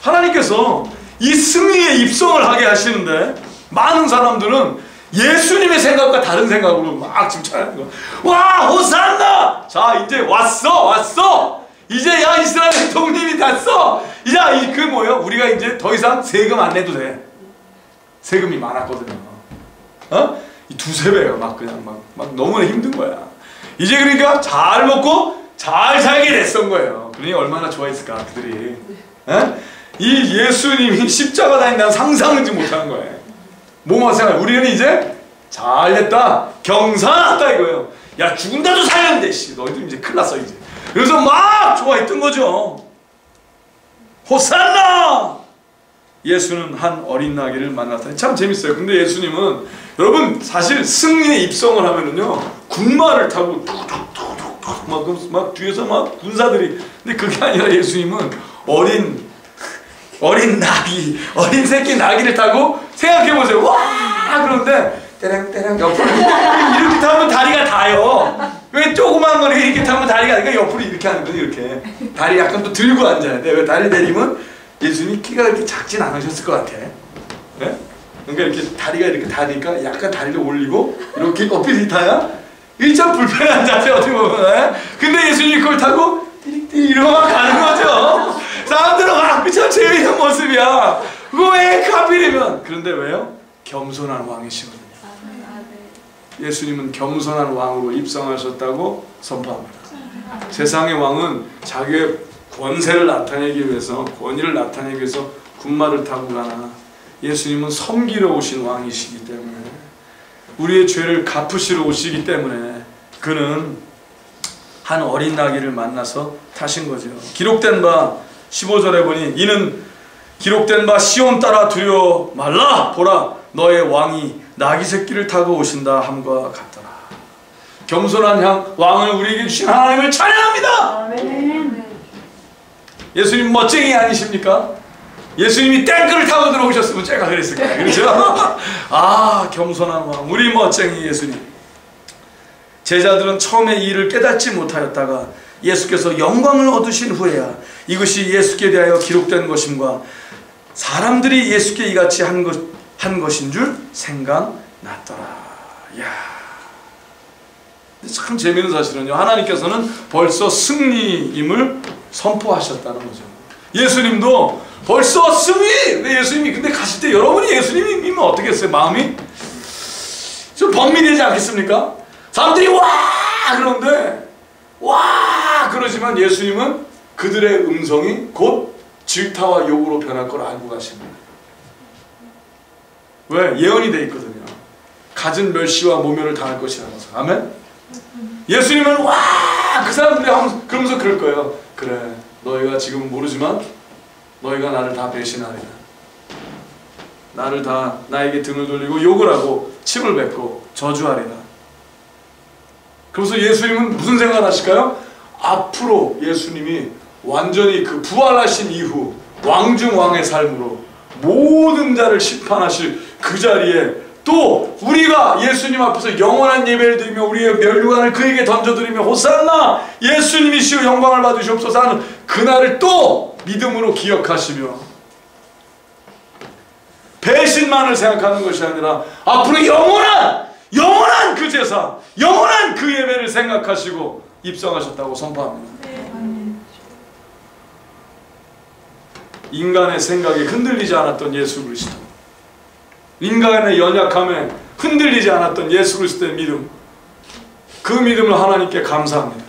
하나님께서 이 승리의 입성을 하게 하시는데 많은 사람들은 예수님의 생각과 다른 생각으로 막 지금 찬양하는 거야. 와 호산나! 자 이제 왔어! 이제 야 이스라엘 독립이 됐어! 이제 그 뭐예요? 우리가 이제 더 이상 세금 안 내도 돼. 세금이 많았거든요. 어? 이 두세 배가 막 그냥 막 너무나 힘든 거야. 이제 그러니까 잘 먹고 잘 살게 됐던 거예요. 그러니 얼마나 좋아했을까 그들이. 어? 이 예수님이 십자가 다닌다는 상상하지 못하는 거예요. 뭐만 생각해. 우리는 이제 잘됐다 경사났다 이거예요. 야 죽은다도 살렸는데 씨 너희들 이제 큰일 났어 이제. 그래서 막 좋아했던 거죠. 호산나! 예수는 한 어린 나귀를 만났다. 참 재밌어요. 근데 예수님은 여러분 사실 승리의 입성을 하면은요 군마를 타고 툭툭툭툭 막 뒤에서 막 군사들이. 근데 그게 아니라 예수님은 어린 나귀, 어린 새끼 나귀를 타고 생각해보세요. 와! 그런데 때랑때랑 옆으로 이렇게 타면 다리가 닿아요. 왜 조그만 거를 이렇게 타면 다리가 그러니까 옆으로 이렇게 하는 거지. 이렇게 다리 약간 또 들고 앉아야 돼. 왜 다리 내리면 예수님이 키가 이렇게 작진 않으셨을 것 같아. 네? 그러니까 이렇게 다리가 이렇게 닿으니까 약간 다리를 올리고 이렇게 어필이 타야 이게 참 불편한 자세 어떻게 보면. 네? 근데 예수님이 그걸 타고 이러고 막 가는 거죠. 사람들은 참 재미있는 모습이야. 그거 왜 하필이면. 그런데 왜요? 겸손한 왕이시거든요. 예수님은 겸손한 왕으로 입성하셨다고 선포합니다. 세상의 왕은 자기의 권세를 나타내기 위해서, 권위를 나타내기 위해서 군마를 타고 가나 예수님은 섬기러 오신 왕이시기 때문에, 우리의 죄를 갚으시러 오시기 때문에 그는 한 어린 나귀를 만나서 타신 거죠. 기록된 바 15절에 보니 이는 기록된 바 시온 따라 두려워 말라 보라 너의 왕이 나귀 새끼를 타고 오신다 함과 같더라. 겸손한 왕을 우리에게 주신 하나님을 찬양합니다. 아멘. 예수님 멋쟁이 아니십니까? 예수님이 탱크를 타고 들어오셨으면 제가 그랬을 거예요. 그렇죠? 아 겸손한 왕 우리 멋쟁이 예수님. 제자들은 처음에 이 일을 깨닫지 못하였다가 예수께서 영광을 얻으신 후에야 이것이 예수께 대하여 기록된 것임과 사람들이 예수께 이같이 한 것인 줄 생각났더라. 이야. 참 재미있는 사실은요, 하나님께서는 벌써 승리임을 선포하셨다는 거죠. 예수님도 벌써 승리! 왜 예수님이 근데 가실 때 여러분이 예수님이면 어떻게 했어요? 마음이 좀 벅민하지 않겠습니까? 사람들이 와! 그런데 와! 그러지만 예수님은 그들의 음성이 곧 질타와 욕으로 변할 걸 알고 가십니다. 왜? 예언이 돼 있거든요. 갖은 멸시와 모멸을 당할 것이라면서. 아멘? 예수님은 와! 그 사람들이 그러면서 그럴 거예요. 그래, 너희가 지금 모르지만 너희가 나를 다 배신하리라. 나를 다 나에게 등을 돌리고 욕을 하고 침을 뱉고 저주하리라. 그래서 예수님은 무슨 생각을 하실까요? 앞으로 예수님이 완전히 그 부활하신 이후 왕중왕의 삶으로 모든 자를 심판하실 그 자리에 또 우리가 예수님 앞에서 영원한 예배를 드리며 우리의 면류관을 그에게 던져드리며 호산나 예수님이시여 영광을 받으시옵소서 하는 그날을 또 믿음으로 기억하시며 배신만을 생각하는 것이 아니라 앞으로 영원한 그 제사, 영원한 그 예배를 생각하시고 입성하셨다고 선포합니다. 인간의 생각에 흔들리지 않았던 예수 그리스도, 인간의 연약함에 흔들리지 않았던 예수 그리스도의 믿음, 그 믿음을 하나님께 감사합니다.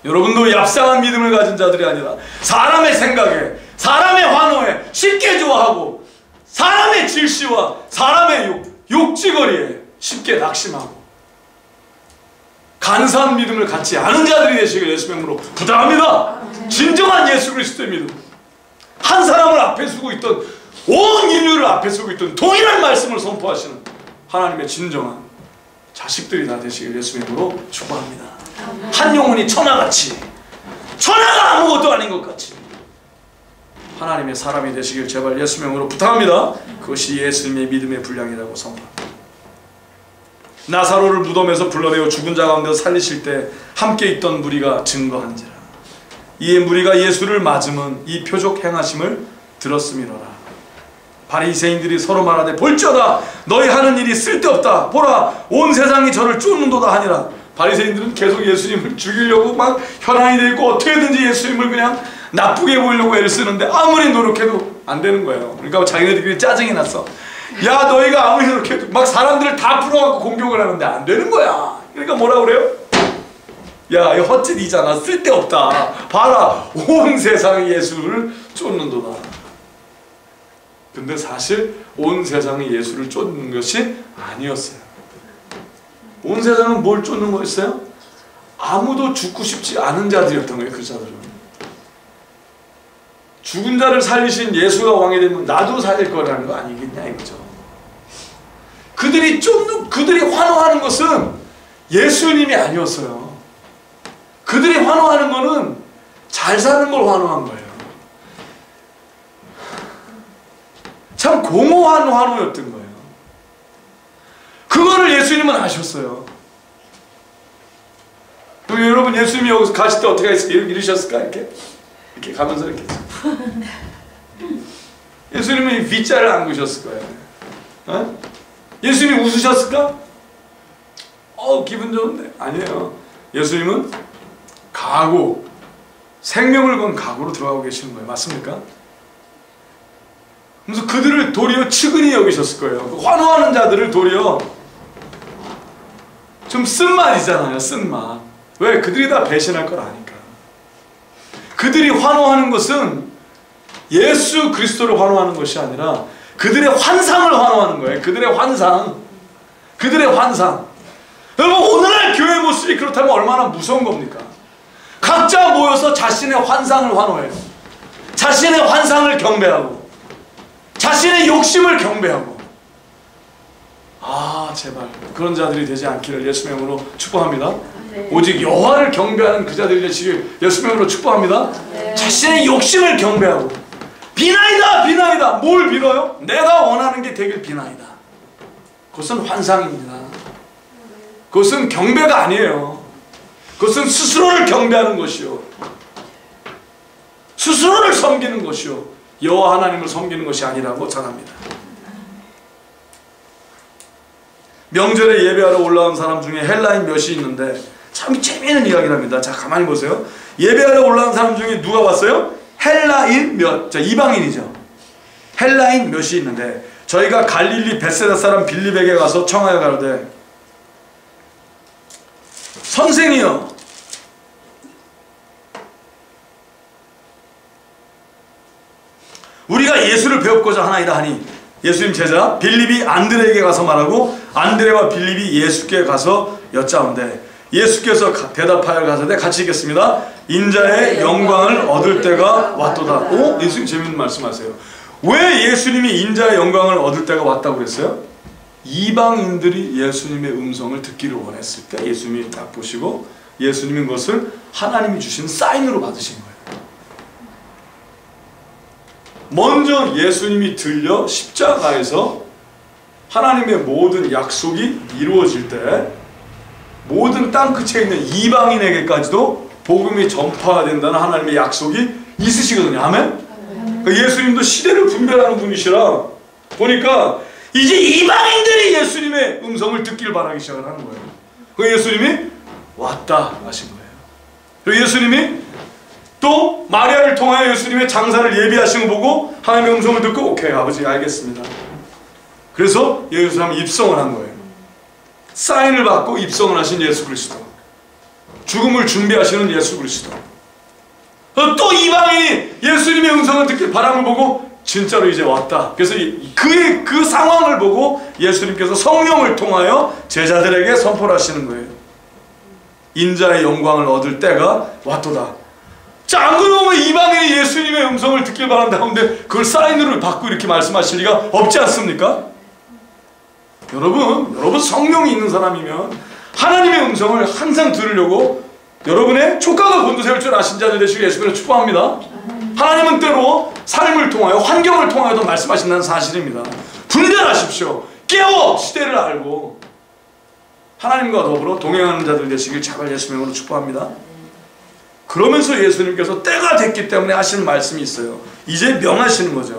여러분도 얍상한 믿음을 가진 자들이 아니라 사람의 생각에, 사람의 환호에 쉽게 좋아하고 사람의 질시와 사람의 욕지거리에 쉽게 낙심하고 간사한 믿음을 갖지 않은 자들이 되시길 예수 이름으로 부탁합니다. 진정한 예수 그리스도의 믿음, 한 사람을 앞에 두고 있던 온 인류를 앞에 두고 있던 동일한 말씀을 선포하시는 하나님의 진정한 자식들이 다 되시길 예수 이름으로 축복합니다. 한 영혼이 천하같이, 천하가 아무것도 아닌 것 같이 하나님의 사람이 되시길 제발 예수 이름으로 부탁합니다. 그것이 예수님의 믿음의 분량이라고 선포합니다. 나사로를 무덤에서 불러내어 죽은 자 가운데서 살리실 때 함께 있던 무리가 증거한지라. 이에 무리가 예수를 맞음은 이 표적 행하심을 들었음이로라. 바리새인들이 서로 말하되 볼지어다 너희 하는 일이 쓸데없다. 보라 온 세상이 저를 쫓는도다 하니라. 바리새인들은 계속 예수님을 죽이려고 막 현안이 되어 있고 어떻게든지 예수님을 그냥 나쁘게 보이려고 애를 쓰는데 아무리 노력해도 안 되는 거예요. 그러니까 자기네들끼리 짜증이 났어. 야 너희가 아무리 노력해도 막 사람들을 다 풀어갖고 공격을 하는데 안 되는 거야. 그러니까 뭐라 그래요? 야 이거 헛짓이잖아, 쓸데없다. 봐라 온 세상이 예수를 쫓는도다. 근데 사실 온 세상이 예수를 쫓는 것이 아니었어요. 온 세상은 뭘 쫓는 거였어요? 아무도 죽고 싶지 않은 자들이었던 거예요. 그 자들은 죽은 자를 살리신 예수가 왕이 되면 나도 살릴 거라는 거 아니겠냐 이거죠. 그들이 환호하는 것은 예수님이 아니었어요. 그들이 환호하는 것은 잘 사는 걸 환호한 거예요. 참 공허한 환호였던 거예요. 그거를 예수님은 아셨어요. 그럼 여러분 예수님이 여기서 가실 때 어떻게 이러셨을까? 이렇게 가면서 이렇게 예수님이 윗자를 안으셨을 거예요. 어? 예수님이 웃으셨을까? 기분 좋은데. 아니에요. 예수님은 각오, 생명을 건 각오로 들어가고 계시는 거예요. 맞습니까? 그래서 그들을 도리어 측은히 여기셨을 거예요. 그 환호하는 자들을 도리어 좀 쓴맛이잖아요. 쓴맛. 왜? 그들이 다 배신할 걸 아니까. 그들이 환호하는 것은 예수 그리스도를 환호하는 것이 아니라 그들의 환상을 환호하는 거예요. 그들의 환상. 그들의 환상. 여러분 오늘날 교회 모습이 그렇다면 얼마나 무서운 겁니까? 각자 모여서 자신의 환상을 환호해요. 자신의 환상을 경배하고 자신의 욕심을 경배하고. 제발 그런 자들이 되지 않기를 예수 이름으로 축복합니다. 네. 오직 여호와를 경배하는 그 자들이 되시길 예수 이름으로 축복합니다. 네. 자신의 욕심을 경배하고 비나이다 비나이다. 뭘 빌어요? 내가 원하는 게 되길 비나이다. 그것은 환상입니다. 그것은 경배가 아니에요. 그것은 스스로를 경배하는 것이요, 스스로를 섬기는 것이요, 여호와 하나님을 섬기는 것이 아니라고 전합니다. 명절에 예배하러 올라온 사람 중에 헬라인 몇이 있는데 참 재미있는 이야기랍니다. 자 가만히 보세요. 예배하러 올라온 사람 중에 누가 왔어요? 헬라인 몇, 자 이방인이죠. 헬라인 몇이 있는데 저희가 갈릴리 벳세다 사람 빌립에게 가서 청하여 가로되 선생이여 우리가 예수를 배웠고자 하나이다 하니 예수님 제자 빌립이 안드레에게 가서 말하고 안드레와 빌립이 예수께 가서 여짜온대 예수께서 대답하여 가서되 같이 읽겠습니다. 인자의 영광을 얻을 때가 왔도다. 예수님 재밌는 말씀하세요. 왜 예수님이 인자의 영광을 얻을 때가 왔다고 그랬어요? 이방인들이 예수님의 음성을 듣기를 원했을 때 예수님이 딱 보시고 예수님이 그것을 하나님이 주신 사인으로 받으신 거예요. 먼저 예수님이 들려 십자가에서 하나님의 모든 약속이 이루어질 때 모든 땅끝에 있는 이방인에게까지도 복음이 전파된다는 하나님의 약속이 있으시거든요. 아멘? 그러니까 예수님도 시대를 분별하는 분이시라 보니까 이제 이방인들이 예수님의 음성을 듣길 바라기 시작하는 거예요. 그래서 예수님이 왔다 하신 거예요. 그리고 예수님이 또 마리아를 통하여 예수님의 장사를 예비하신 거 보고 하나님의 음성을 듣고 오케이 아버지 알겠습니다. 그래서 예루살렘에 입성을 한 거예요. 사인을 받고 입성을 하신 예수 그리스도, 죽음을 준비하시는 예수 그리스도. 또 이방인이 예수님의 음성을 듣길 바람을 보고 진짜로 이제 왔다. 그래서 그의 그 상황을 보고 예수님께서 성령을 통하여 제자들에게 선포를 하시는 거예요. 인자의 영광을 얻을 때가 왔도다. 자, 안 그러면 이방인이 예수님의 음성을 듣길 바란다 하는데 그걸 사인으로 받고 이렇게 말씀하실 리가 없지 않습니까? 여러분 성령이 있는 사람이면 하나님의 음성을 항상 들으려고 여러분의 촉각을 곤두세울 줄 아신 자들 되시길 예수님을 축복합니다. 하나님은 때로 삶을 통하여 환경을 통하여도 말씀하신다는 사실입니다. 분별하십시오. 깨워 시대를 알고 하나님과 더불어 동행하는 자들 되시길 제발 예수님으로 축복합니다. 그러면서 예수님께서 때가 됐기 때문에 하시는 말씀이 있어요. 이제 명하시는 거죠.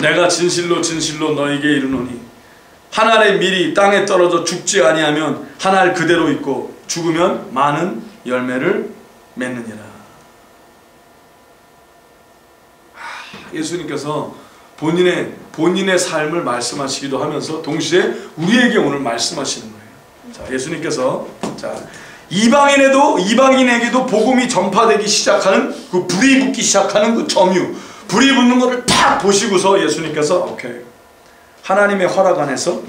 내가 진실로 진실로 너에게 이르노니 한 알의 밀이 땅에 떨어져 죽지 아니하면 한 알 그대로 있고 죽으면 많은 열매를 맺느니라. 예수님께서 본인의 삶을 말씀하시기도 하면서 동시에 우리에게 오늘 말씀하시는 거예요. 자, 예수님께서 이방인에게도 복음이 전파되기 시작하는 그 불이 붙기 시작하는 그 점유, 불이 붙는 것을 딱 보시고서 예수님께서 오케이 하나님의 허락 안에서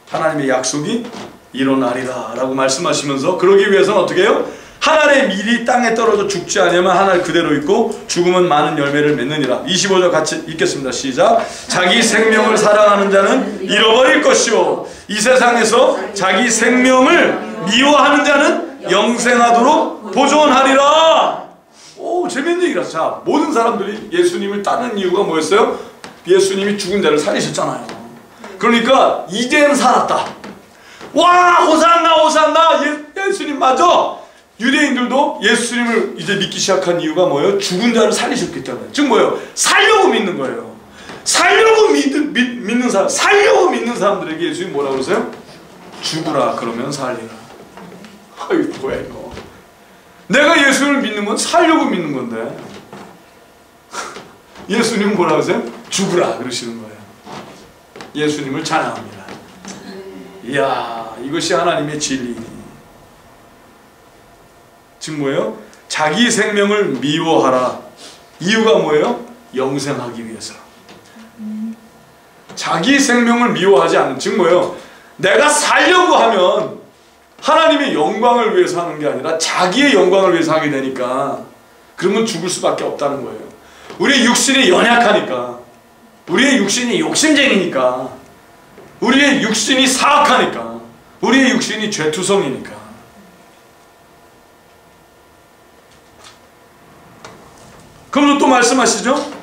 하나님의 약속이 일어나리라 라고 말씀하시면서 그러기 위해서는 어떻게 해요? 한 알의 밀이 땅에 떨어져 죽지 않으면 한 알 그대로 있고 죽으면 많은 열매를 맺느니라. 25절 같이 읽겠습니다. 시작. 자기 생명을 사랑하는 자는 잃어버릴 것이요 이 세상에서 자기 생명을 미워하는 자는 영생하도록 보존하리라. 오, 재밌는 얘기라서. 자, 모든 사람들이 예수님을 따르는 이유가 뭐였어요? 예수님이 죽은 자를 살리셨잖아요. 그러니까 이제는 살았다. 와, 호산나 호산나. 예수님 맞아. 유대인들도 예수님을 이제 믿기 시작한 이유가 뭐예요? 죽은 자를 살리셨기 때문에. 즉 뭐예요? 살려고 믿는 거예요. 살려고 믿는 사람, 살려고 믿는 사람들에게 예수님이 뭐라고 그러세요? 죽으라 그러면 살리라. 아이 뭐야 이거. 내가 예수님을 믿는 건 살려고 믿는 건데 예수님은 뭐라고 하세요? 죽으라 그러시는 거예요. 예수님을 찬양합니다. 이야, 이것이 하나님의 진리. 즉 뭐예요? 자기 생명을 미워하라. 이유가 뭐예요? 영생하기 위해서. 자기 생명을 미워하지 않는, 즉 뭐예요? 내가 살려고 하면 하나님의 영광을 위해서 하는 게 아니라 자기의 영광을 위해서 하게 되니까 그러면 죽을 수밖에 없다는 거예요. 우리의 육신이 연약하니까, 우리의 육신이 욕심쟁이니까, 우리의 육신이 사악하니까, 우리의 육신이 죄투성이니까. 그럼 또 말씀하시죠?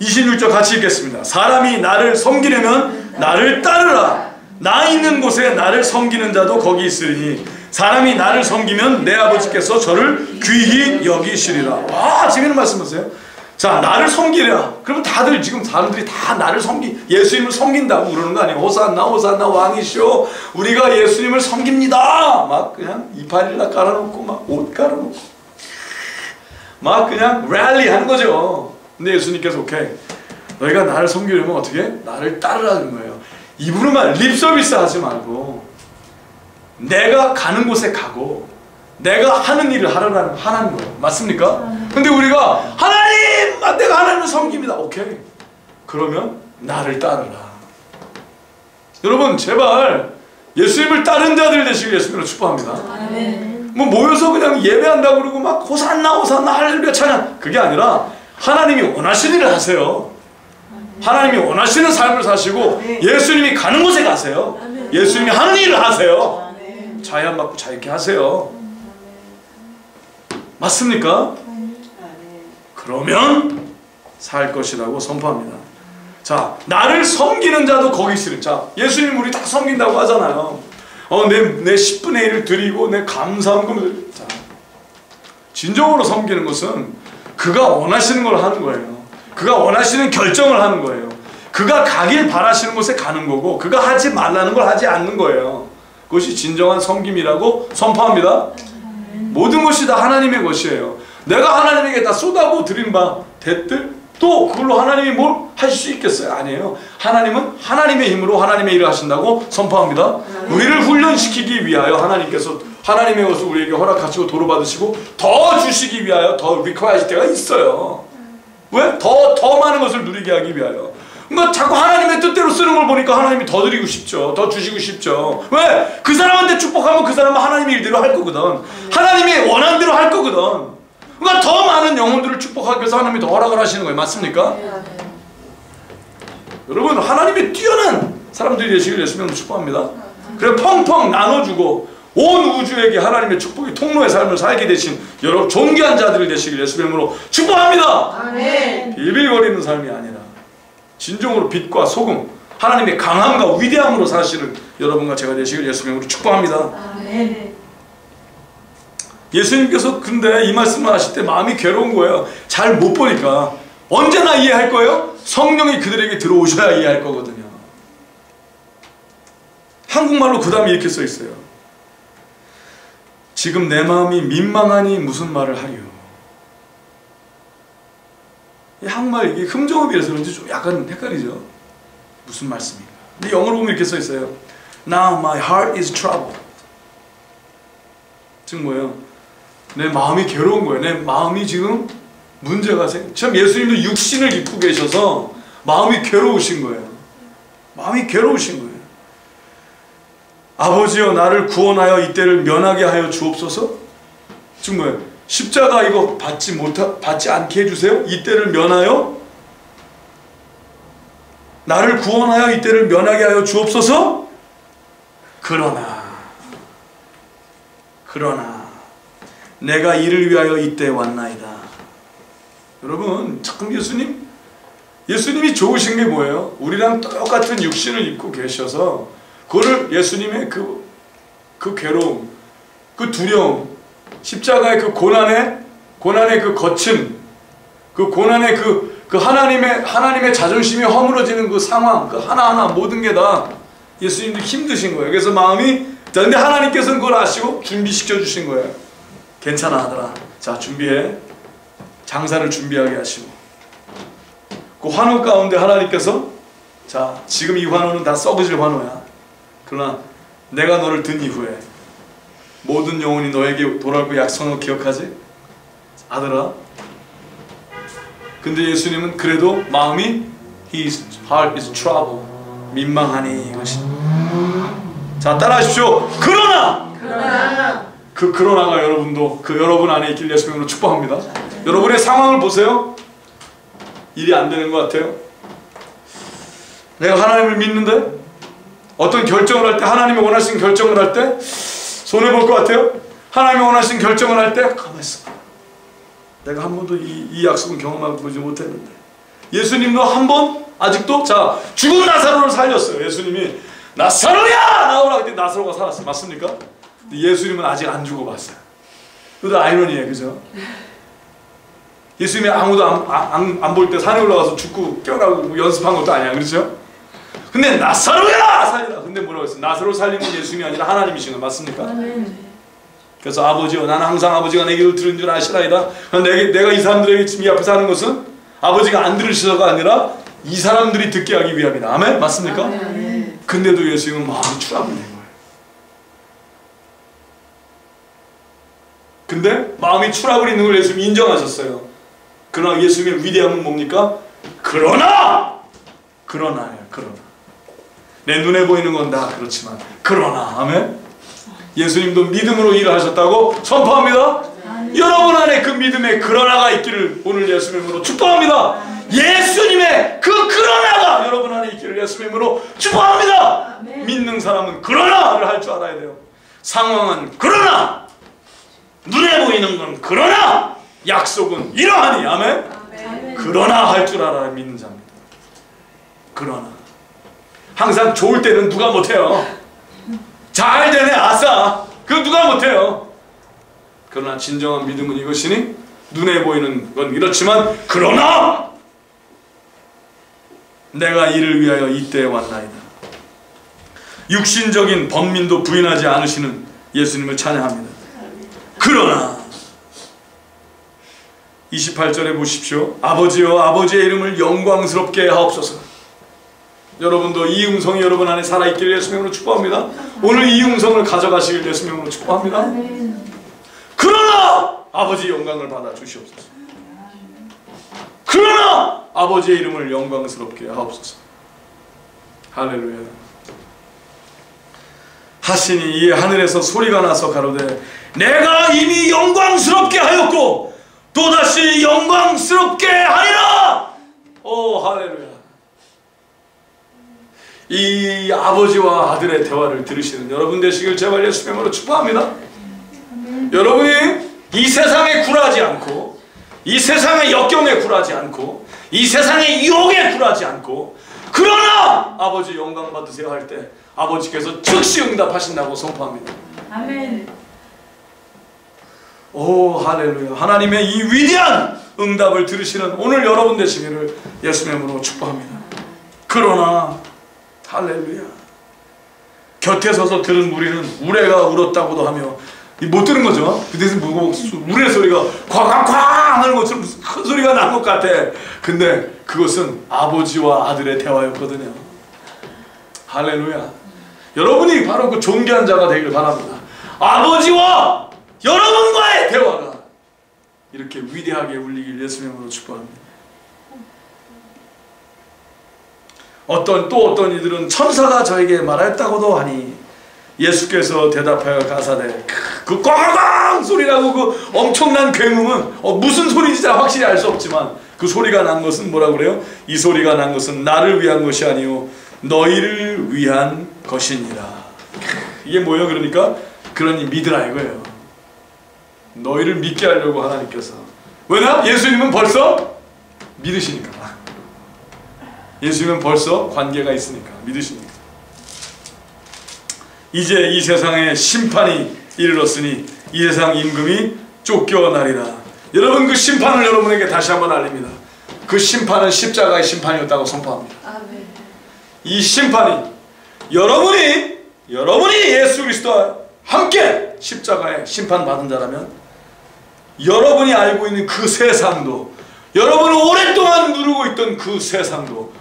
26절 같이 읽겠습니다. 사람이 나를 섬기려면 나를 따르라. 나 있는 곳에 나를 섬기는 자도 거기 있으리니 사람이 나를 섬기면 내 아버지께서 저를 귀히 여기시리라. 와, 재밌는 말씀이세요. 자, 나를 섬기라. 그러면 다들 지금 사람들이 다 나를 예수님을 섬긴다고 그러는 거 아니에요? 호산나 호산나 왕이시오. 우리가 예수님을 섬깁니다. 막 그냥 이파리나 깔아놓고 막 옷 깔아놓고 막 그냥 랠리 하는 거죠. 근데 예수님께서 오케이 너희가 나를 섬기려면 어떻게 해? 나를 따르라는 거예요. 입으로만 립서비스 하지 말고 내가 가는 곳에 가고 내가 하는 일을 하라는 거예요. 맞습니까? 근데 우리가 하나님! 내가 하나님을 섬깁니다. 오케이. 그러면 나를 따르라. 여러분 제발 예수님을 따른 자들 되시길 예수님으로 축복합니다. 뭐 모여서 그냥 예배한다고 그러고 막 호산나 호산나 할렐루야 찬양, 그게 아니라 하나님이 원하시는 일을 하세요. 하나님이 원하시는 삶을 사시고 예수님이 가는 곳에 가세요. 예수님이 하는 일을 하세요. 자유 안 받고 자유케 하세요. 맞습니까? 그러면 살 것이라고 선포합니다. 자, 나를 섬기는 자도 거기 있으리. 자, 예수님 우리 다 섬긴다고 하잖아요. 내 10분의 1을 드리고 내 감사함을. 자, 진정으로 섬기는 것은 그가 원하시는 걸 하는 거예요. 그가 원하시는 결정을 하는 거예요. 그가 가길 바라시는 곳에 가는 거고, 그가 하지 말라는 걸 하지 않는 거예요. 그것이 진정한 섬김이라고 선포합니다. 모든 것이 다 하나님의 것이에요. 내가 하나님에게 다 쏟아부어 드린 바 됐들 또 그걸로 하나님이 뭘 하실 수 있겠어요? 아니에요. 하나님은 하나님의 힘으로 하나님의 일을 하신다고 선포합니다. 우리를 훈련시키기 위하여 하나님께서 하나님의 것을 우리에게 허락하시고 도로받으시고 더 주시기 위하여 더 리퀘어하실 때가 있어요. 왜? 더 많은 것을 누리게 하기 위하여. 그러니까 자꾸 하나님의 뜻대로 쓰는 걸 보니까 하나님이 더 드리고 싶죠. 더 주시고 싶죠. 왜? 그 사람한테 축복하면 그 사람은 하나님의 일대로 할 거거든. 하나님의 원하는 대로 할 거거든. 그러니까 더 많은 영혼들을 축복하기 위해서 하나님이 더 허락을 하시는 거예요. 맞습니까? 여러분, 하나님의 뛰어난 사람들이 되시길 예수님으로 축복합니다. 그래 펑펑 나눠주고 온 우주에게 하나님의 축복의 통로의 삶을 살게 되신 여러분 존귀한 자들이 되시길 예수님으로 축복합니다. 아멘. 빌빌거리는 삶이 아니라 진정으로 빛과 소금, 하나님의 강함과 위대함으로 사시는 여러분과 제가 되시길 예수님으로 축복합니다. 아멘. 예수님께서 근데 이 말씀을 하실 때 마음이 괴로운 거예요. 잘 못 보니까. 언제나 이해할 거예요? 성령이 그들에게 들어오셔야 이해할 거거든요. 한국말로 그 다음에 이렇게 써 있어요. 지금 내 마음이 민망하니 무슨 말을 하리요. 이 한국말 이게 흠정업이라서 그런지 좀 약간 헷갈리죠. 무슨 말씀인가. 근데 영어로 보면 이렇게 써 있어요. Now my heart is troubled. 즉 뭐예요? 내 마음이 괴로운 거예요. 내 마음이 지금 문제가 참 예수님도 육신을 입고 계셔서 마음이 괴로우신 거예요. 마음이 괴로우신 거예요. 아버지여 나를 구원하여 이때를 면하게 하여 주옵소서. 즉 뭐예요? 십자가 이거 받지 않게 해주세요. 이때를 면하여 나를 구원하여 이때를 면하게 하여 주옵소서. 그러나 내가 이를 위하여 이때 왔나이다. 여러분 참 예수님이 좋으신 게 뭐예요? 우리랑 똑같은 육신을 입고 계셔서 그거를 예수님의 그 괴로움, 그 두려움, 십자가의 그 고난의 그 거침, 그 고난의 그 하나님의 자존심이 허물어지는 그 상황, 그 하나하나 모든 게 다 예수님도 힘드신 거예요. 그래서 마음이, 근데 하나님께서는 그걸 아시고 준비시켜 주신 거예요. 괜찮아 아들아, 자 준비해. 장사를 준비하게 하시고, 그 환호 가운데 하나님께서 자 지금 이 환호는 다 썩어질 환호야. 그러나 내가 너를 든 이후에 모든 영혼이 너에게 돌아올 그 약속을 기억하지? 아들아. 근데 예수님은 그래도 마음이 His heart is troubled. 민망하니 이것이. 자 따라하십시오. 그러나 그 그러나가 여러분도 그 여러분 안에 있길 예수님으로 축복합니다. 여러분의 상황을 보세요. 일이 안 되는 것 같아요. 내가 하나님을 믿는데 어떤 결정을 할 때, 하나님이 원하시는 결정을 할 때 손해볼 것 같아요. 하나님이 원하시는 결정을 할 때 가만히 있어. 내가 한 번도 이 약속은 경험해보지 못했는데. 예수님도 한 번 아직도 자 죽은 나사로를 살렸어요. 예수님이 나사로야 나오라 그때 나사로가 살았어요. 맞습니까? 근데 예수님은 아직 안 죽어봤어요. 그것도 아이러니예요. 그죠? 예수님이 아무도 안 볼 때 산에 올라가서 죽고 깨어나고 연습한 것도 아니야. 그렇죠? 근데 나사로야 살리라. 근데 뭐라고 했어요? 나사로 살린 건 예수님이 아니라 하나님이신 거 맞습니까? 그래서 아버지요 나는 항상 아버지가 내 기도를 들은 줄 아시라이다. 내가 이 사람들에게 지금 이 앞에서 하는 것은 아버지가 안 들으셔서가 아니라 이 사람들이 듣게 하기 위함이다. 아멘? 맞습니까? 근데도 예수님은 마음이 추락을 낸 거예요. 근데 마음이 추락을 있는 걸 예수님이 인정하셨어요. 그러나 예수님의 위대함은 뭡니까? 그러나 내 눈에 보이는 건 다 그렇지만 그러나 아멘? 예수님도 믿음으로 일을 하셨다고 선포합니다. 여러분 안에 그 믿음의 그러나가 있기를 오늘 예수님으로 축복합니다. 예수님의 그러나가 여러분 안에 있기를 예수님의 이름으로 축복합니다. 아멘. 믿는 사람은 그러나를 할 줄 알아야 돼요. 상황은 그러나, 눈에 보이는 건 그러나, 약속은 이러하니. 아멘. 아멘. 그러나 할 줄 알아야 믿는 자입니다. 그러나 항상 좋을 때는 누가 못해요. 잘 되네 아싸, 그거 누가 못해요. 그러나 진정한 믿음은 이것이니 눈에 보이는 건 이렇지만 그러나 내가 이를 위하여 이때에 왔나이다. 육신적인 번민도 부인하지 않으시는 예수님을 찬양합니다. 그러나 28절에 보십시오. 아버지여 아버지의 이름을 영광스럽게 하옵소서. 여러분도 이 음성이 여러분 안에 살아있기를 예수님으로 축복합니다. 오늘 이 음성을 가져가시길 예수님으로 축복합니다. 아멘. 그러나 아버지의 영광을 받아 주시옵소서. 그러나 아버지의 이름을 영광스럽게 하옵소서. 할렐루야. 하시니 이에 하늘에서 소리가 나서 가로되 내가 이미 영광스럽게 하였고 또다시 영광스럽게 하리라. 오 할렐루야. 이 아버지와 아들의 대화를 들으시는 여러분 되시길 제발 예수님의 이름으로 축복합니다. 여러분이 이 세상에 굴하지 않고 이 세상의 역경에 굴하지 않고 이 세상의 유혹에 굴하지 않고 그러나 아버지 영광 받으세요 할 때 아버지께서 즉시 응답하신다고 선포합니다. 아멘. 오 할렐루야. 하나님의 이 위대한 응답을 들으시는 오늘 여러분 되시기를 예수님의 이름으로 축복합니다. 그러나 할렐루야. 곁에 서서 들은 우리는 우레가 울었다고도 하며 못 들은 거죠. 그 대신 우레 소리가 쾅쾅쾅 하는 것처럼 무슨 큰 소리가 난 것 같아. 근데 그것은 아버지와 아들의 대화였거든요. 할렐루야. 여러분이 바로 그 존귀한 자가 되기를 바랍니다. 아버지와 여러분과의 대화가 이렇게 위대하게 울리길 예수님으로 축복합니다. 또 어떤 이들은 천사가 저에게 말하였다고도 하니 예수께서 대답하여 가사대 그 꽝꽝 소리라고 그 엄청난 굉음은 무슨 소리인지 잘 확실히 알 수 없지만 그 소리가 난 것은 뭐라고 그래요? 이 소리가 난 것은 나를 위한 것이 아니요 너희를 위한 것이니라. 이게 뭐예요? 그러니 믿으라 이거예요. 너희를 믿게 하려고 하나님께서. 왜냐? 예수님은 벌써 믿으시니까. 예수님은 벌써 관계가 있으니까 믿으시니까. 이제 이 세상에 심판이 이르렀으니 이 세상 임금이 쫓겨나리라. 여러분 그 심판을 여러분에게 다시 한번 알립니다. 그 심판은 십자가의 심판이었다고 선포합니다. 아멘. 이 심판이 여러분이 예수 그리스도와 함께 십자가에 심판받은 자라면 여러분이 알고 있는 그 세상도 여러분을 오랫동안 누르고 있던 그 세상도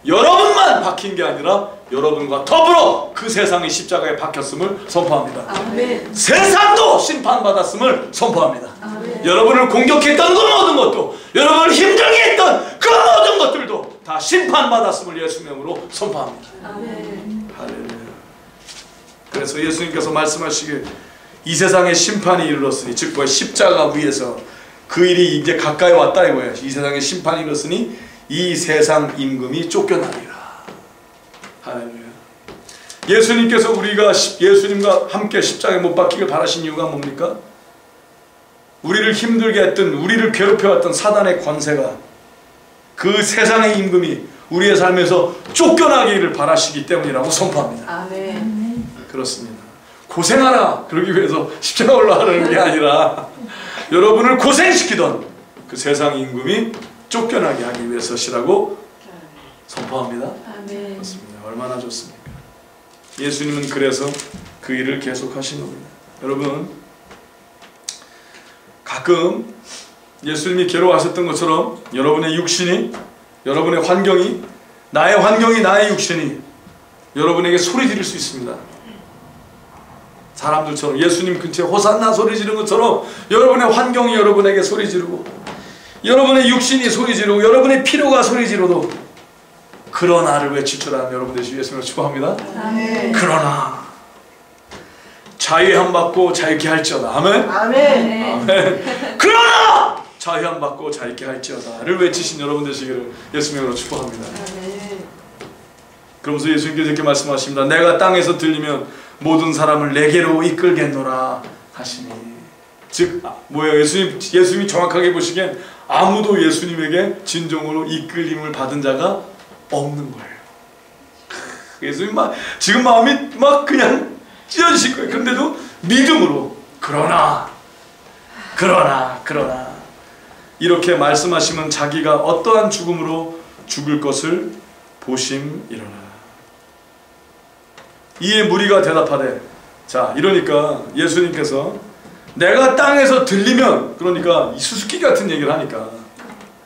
여러분만 박힌 게 아니라 여러분과 더불어 그 세상이 십자가에 박혔음을 선포합니다. 아멘. 세상도 심판받았음을 선포합니다. 아멘. 여러분을 공격했던 그 모든 것도 여러분을 힘들게 했던 그 모든 것들도 다 심판받았음을 예수님의 이름으로 선포합니다. 아멘. 할렐루야. 그래서 예수님께서 말씀하시길 이 세상에 심판이 이르렀으니 즉 뭐야 십자가 위에서 그 일이 이제 가까이 왔다 이거예요. 이 세상에 심판이 이르렀으니 이 세상 임금이 쫓겨나리라. 할렐루야. 예수님께서 우리가 예수님과 함께 십자가에 못 박히길 바라신 이유가 뭡니까? 우리를 힘들게 했던 우리를 괴롭혀왔던 사단의 권세가 그 세상의 임금이 우리의 삶에서 쫓겨나기를 바라시기 때문이라고 선포합니다. 아멘. 그렇습니다. 고생하라 그러기 위해서 십자가 올라가는 게 아니라 여러분을 고생시키던 그 세상 임금이 쫓겨나게 하기 위해서시라고 선포합니다. 아멘. 그렇습니다. 얼마나 좋습니까? 예수님은 그래서 그 일을 계속하신 겁니다. 여러분 가끔 예수님이 괴로워하셨던 것처럼 여러분의 육신이 여러분의 환경이 나의 육신이 여러분에게 소리 지를 수 있습니다. 사람들처럼 예수님 근처에 호산나 소리 지르는 것처럼 여러분의 환경이 여러분에게 소리 지르고 여러분의 육신이 소리 지르고 여러분의 피로가 소리 지르도 그러나를 외칠 줄 아는 여러분 되시기 예수님을 축복합니다. 아멘. 그러나 자유함 받고 자유케 할지어다. 아멘. 아멘. 아멘. 그러나 자유함받고 자유있게 할지어다를 외치신 여러분 되시기를 예수님의 이름으로 축복합니다. 그러면서 예수님께서 이렇게 말씀하십니다. 내가 땅에서 들리면 모든 사람을 내게로 이끌겠노라 하시니, 즉 뭐예요? 예수님이 정확하게 보시기엔 아무도 예수님에게 진정으로 이끌림을 받은 자가 없는 거예요. 예수님 지금 마음이 막 그냥 찢어지실 거예요. 그런데도 믿음으로 그러나 이렇게 말씀하시면 자기가 어떠한 죽음으로 죽을 것을 보심이로라. 이에 무리가 대답하되, 자 이러니까 예수님께서 내가 땅에서 들리면, 그러니까 수수께끼 같은 얘기를 하니까,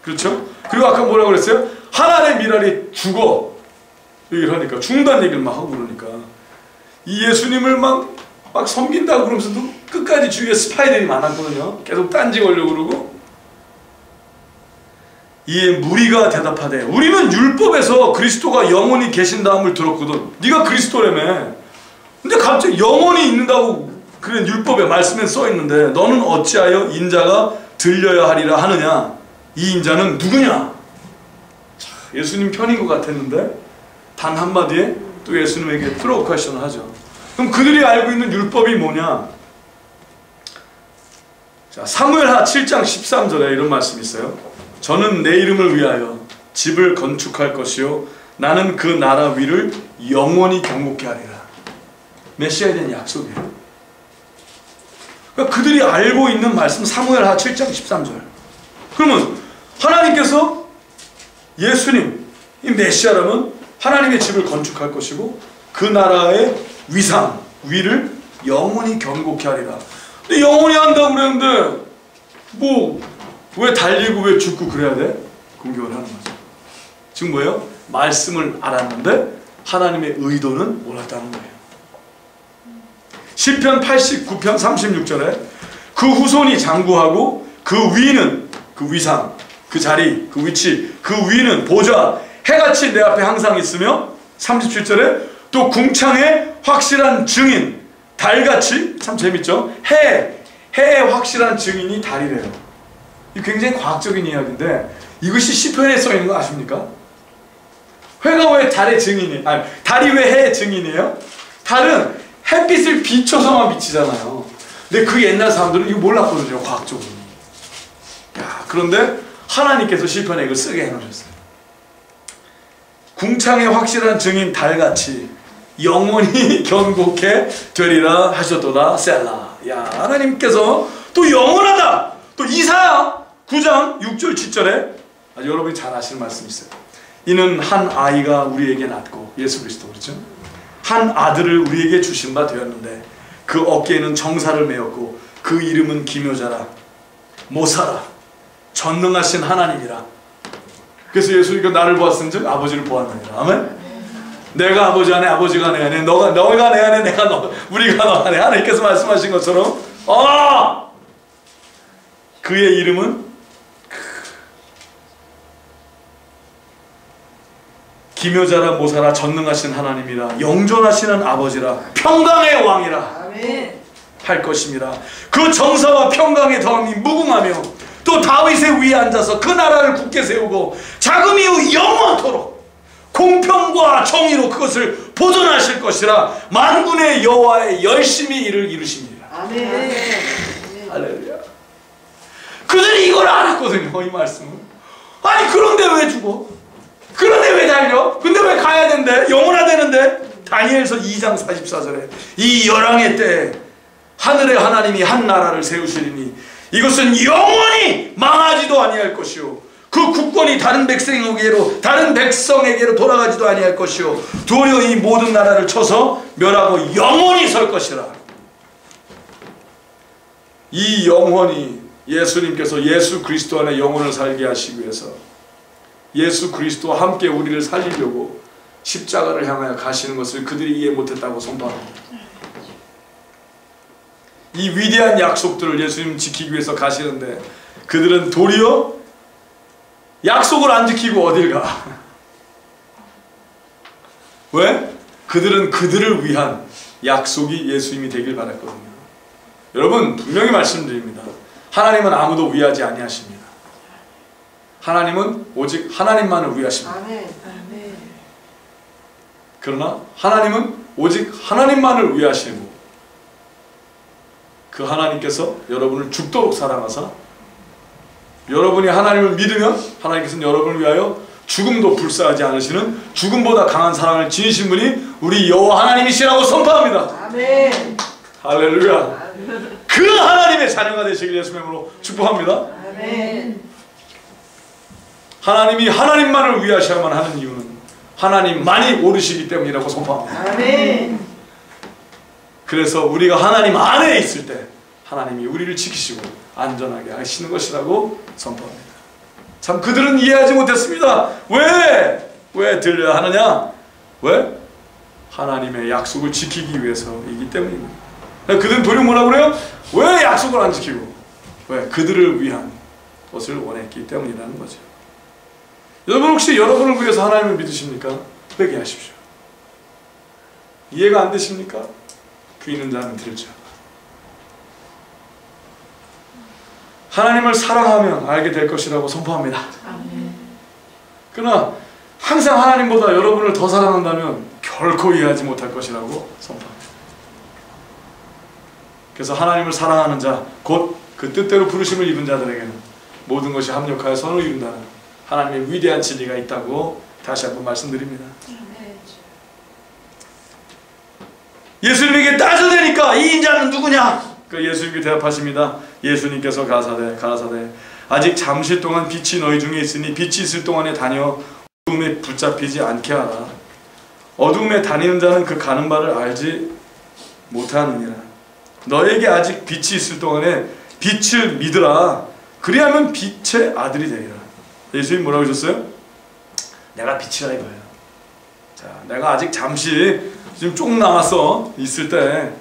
그렇죠? 그리고 아까 뭐라고 그랬어요? 하나의 미랄이 죽어 얘기를 하니까, 죽는다는 얘기를 막 하고 그러니까 이 예수님을 막 섬긴다고 그러면서도 끝까지 주위에 스파이들이 많았거든요. 계속 딴지 걸려고 그러고. 이에 무리가 대답하되, 우리는 율법에서 그리스도가 영원히 계신다함을 들었거든. 네가 그리스도라며. 근데 갑자기 영원히 있는다고 그런 율법에 말씀에 써있는데 너는 어찌하여 인자가 들려야 하리라 하느냐? 이 인자는 누구냐? 자, 예수님 편인 것 같았는데 단 한마디에 또 예수님에게 프로퀘션을 하죠. 그럼 그들이 알고 있는 율법이 뭐냐? 자, 사무엘하 7장 13절에 이런 말씀이 있어요. 저는 내 이름을 위하여 집을 건축할 것이요 나는 그 나라 위를 영원히 경고케 하리라. 메시아에 대한 약속이에요. 그러니까 그들이 알고 있는 말씀, 사무엘하 7장 13절. 그러면 하나님께서 예수님, 이 메시아라면 하나님의 집을 건축할 것이고 그 나라의 위상, 위를 영원히 경고케 하리라. 근데 영원히 한다고 그랬는데 왜 달리고 왜 죽고 그래야 돼? 공격을 하는 거죠. 지금 뭐예요? 말씀을 알았는데 하나님의 의도는 몰랐다는 거예요. 시편 89편 36절에 그 후손이 장구하고 그 위는, 그 위상, 그 자리, 그 위치, 그 위는 보좌, 해같이 내 앞에 항상 있으며, 37절에 또 궁창의 확실한 증인, 달같이, 참 재밌죠? 해의 확실한 증인이 달이래요. 이 굉장히 과학적인 이야기인데 이것이 시편에 써 있는 거 아십니까? 해가 왜 달의 증인이에요? 아니, 달이 왜 해의 증인이에요? 달은 햇빛을 비춰서만 비치잖아요. 근데 그 옛날 사람들은 이거 몰랐거든요, 과학적으로. 야, 그런데 하나님께서 시편에 이걸 쓰게 해놓으셨어요. 궁창의 확실한 증인 달같이 영원히 견고케 되리라 하셨도다 셀라. 야, 하나님께서 또 영원하다. 또 이사야 9장 6절 7절에 아주 여러분이 잘 아시는 말씀이 있어요. 이는 한 아이가 우리에게 낳고, 예수 그리스도, 그렇죠? 한 아들을 우리에게 주신 바 되었는데 그 어깨에는 정사를 메었고 그 이름은 기묘자라, 모사라, 전능하신 하나님이라. 그래서 예수님이 나를 보았은즉 아버지를 보았느니라. 아멘. 내가 아버지 안에, 아버지가 내 안에, 너가 내 안에, 내가 우리가 너 안에. 하나님께서 말씀하신 것처럼 그의 이름은 기묘자라, 모사라, 전능하신 하나님이라, 영존하시는 아버지라, 평강의 왕이라 할 것입니다. 그 정사와 평강의 다음이 무궁하며 또 다윗의 위에 앉아서 그 나라를 굳게 세우고 자금 이후 영원토록 공평과 정의로 그것을 보존하실 것이라. 만군의 여호와의 열심히 이를 이루십니다. 아멘. 할렐루야. 그들이 이걸 알았거든요, 이 말씀은. 아니 그런데 왜 죽어? 그런데 왜 달려? 근데 왜 가야 된대? 영원하다는데? 다니엘서 2장 44절에 이 열왕의 때에 하늘의 하나님이 한 나라를 세우시리니 이것은 영원히 망하지도 아니할 것이요 그 국권이 다른 백성에게로 돌아가지도 아니할 것이요 도리어 이 모든 나라를 쳐서 멸하고 영원히 설 것이라. 이 영원히 예수님께서 예수 그리스도 안에 영혼을 살게 하시기 위해서 예수 그리스도와 함께 우리를 살리려고 십자가를 향하여 가시는 것을 그들이 이해 못했다고 선포합니다. 이 위대한 약속들을 예수님 지키기 위해서 가시는데 그들은 도리어 약속을 안 지키고 어딜 가? 왜? 그들은 그들을 위한 약속이 예수님이 되길 바랐거든요. 여러분 분명히 말씀드립니다. 하나님은 아무도 위하지 아니하십니다. 하나님은 오직 하나님만을 위하십니다. 아멘. 그러나 하나님은 오직 하나님만을 위하시고 그 하나님께서 여러분을 죽도록 사랑하사 여러분이 하나님을 믿으면 하나님께서는 여러분을 위하여 죽음도 불사하지 않으시는 죽음보다 강한 사랑을 지니신 분이 우리 여호와 하나님이시라고 선포합니다. 아멘. 할렐루야. 그 하나님의 자녀가 되시길 예수님의 이름으로 축복합니다. 아멘. 하나님이 하나님만을 위하셔야만 하는 이유는 하나님만이 오르시기 때문이라고 선포합니다. 아멘. 그래서 우리가 하나님 안에 있을 때 하나님이 우리를 지키시고 안전하게 하시는 것이라고 선포합니다. 참 그들은 이해하지 못했습니다. 왜 들려야 하느냐? 왜? 하나님의 약속을 지키기 위해서이기 때문입니다. 그들은 도리어 뭐라고 그래요? 왜 약속을 안 지키고? 왜? 그들을 위한 것을 원했기 때문이라는 거죠. 여러분 혹시 여러분을 위해서 하나님을 믿으십니까? 회개하십시오. 이해가 안 되십니까? 귀 있는 자는 들죠. 하나님을 사랑하면 알게 될 것이라고 선포합니다. 그러나 항상 하나님보다 여러분을 더 사랑한다면 결코 이해하지 못할 것이라고 선포합니다. 그래서 하나님을 사랑하는 자, 곧 그 뜻대로 부르심을 입은 자들에게는 모든 것이 합력하여 선을 이룬다는 하나님의 위대한 진리가 있다고 다시 한번 말씀드립니다. 예수님에게 따져대니까 이 인자는 누구냐? 그 예수님께 대답하십니다. 예수님께서 가라사대 아직 잠시 동안 빛이 너희 중에 있으니 빛이 있을 동안에 다녀 어둠에 붙잡히지 않게 하라. 어둠에 다니는 자는 그 가는 바를 알지 못하느니라. 너에게 아직 빛이 있을 동안에 빛을 믿으라. 그리하면 빛의 아들이 되리라. 예수님 뭐라고 하셨어요? 내가 빛이라 이거예요. 자, 내가 아직 잠시 지금 조금 남았어 있을 때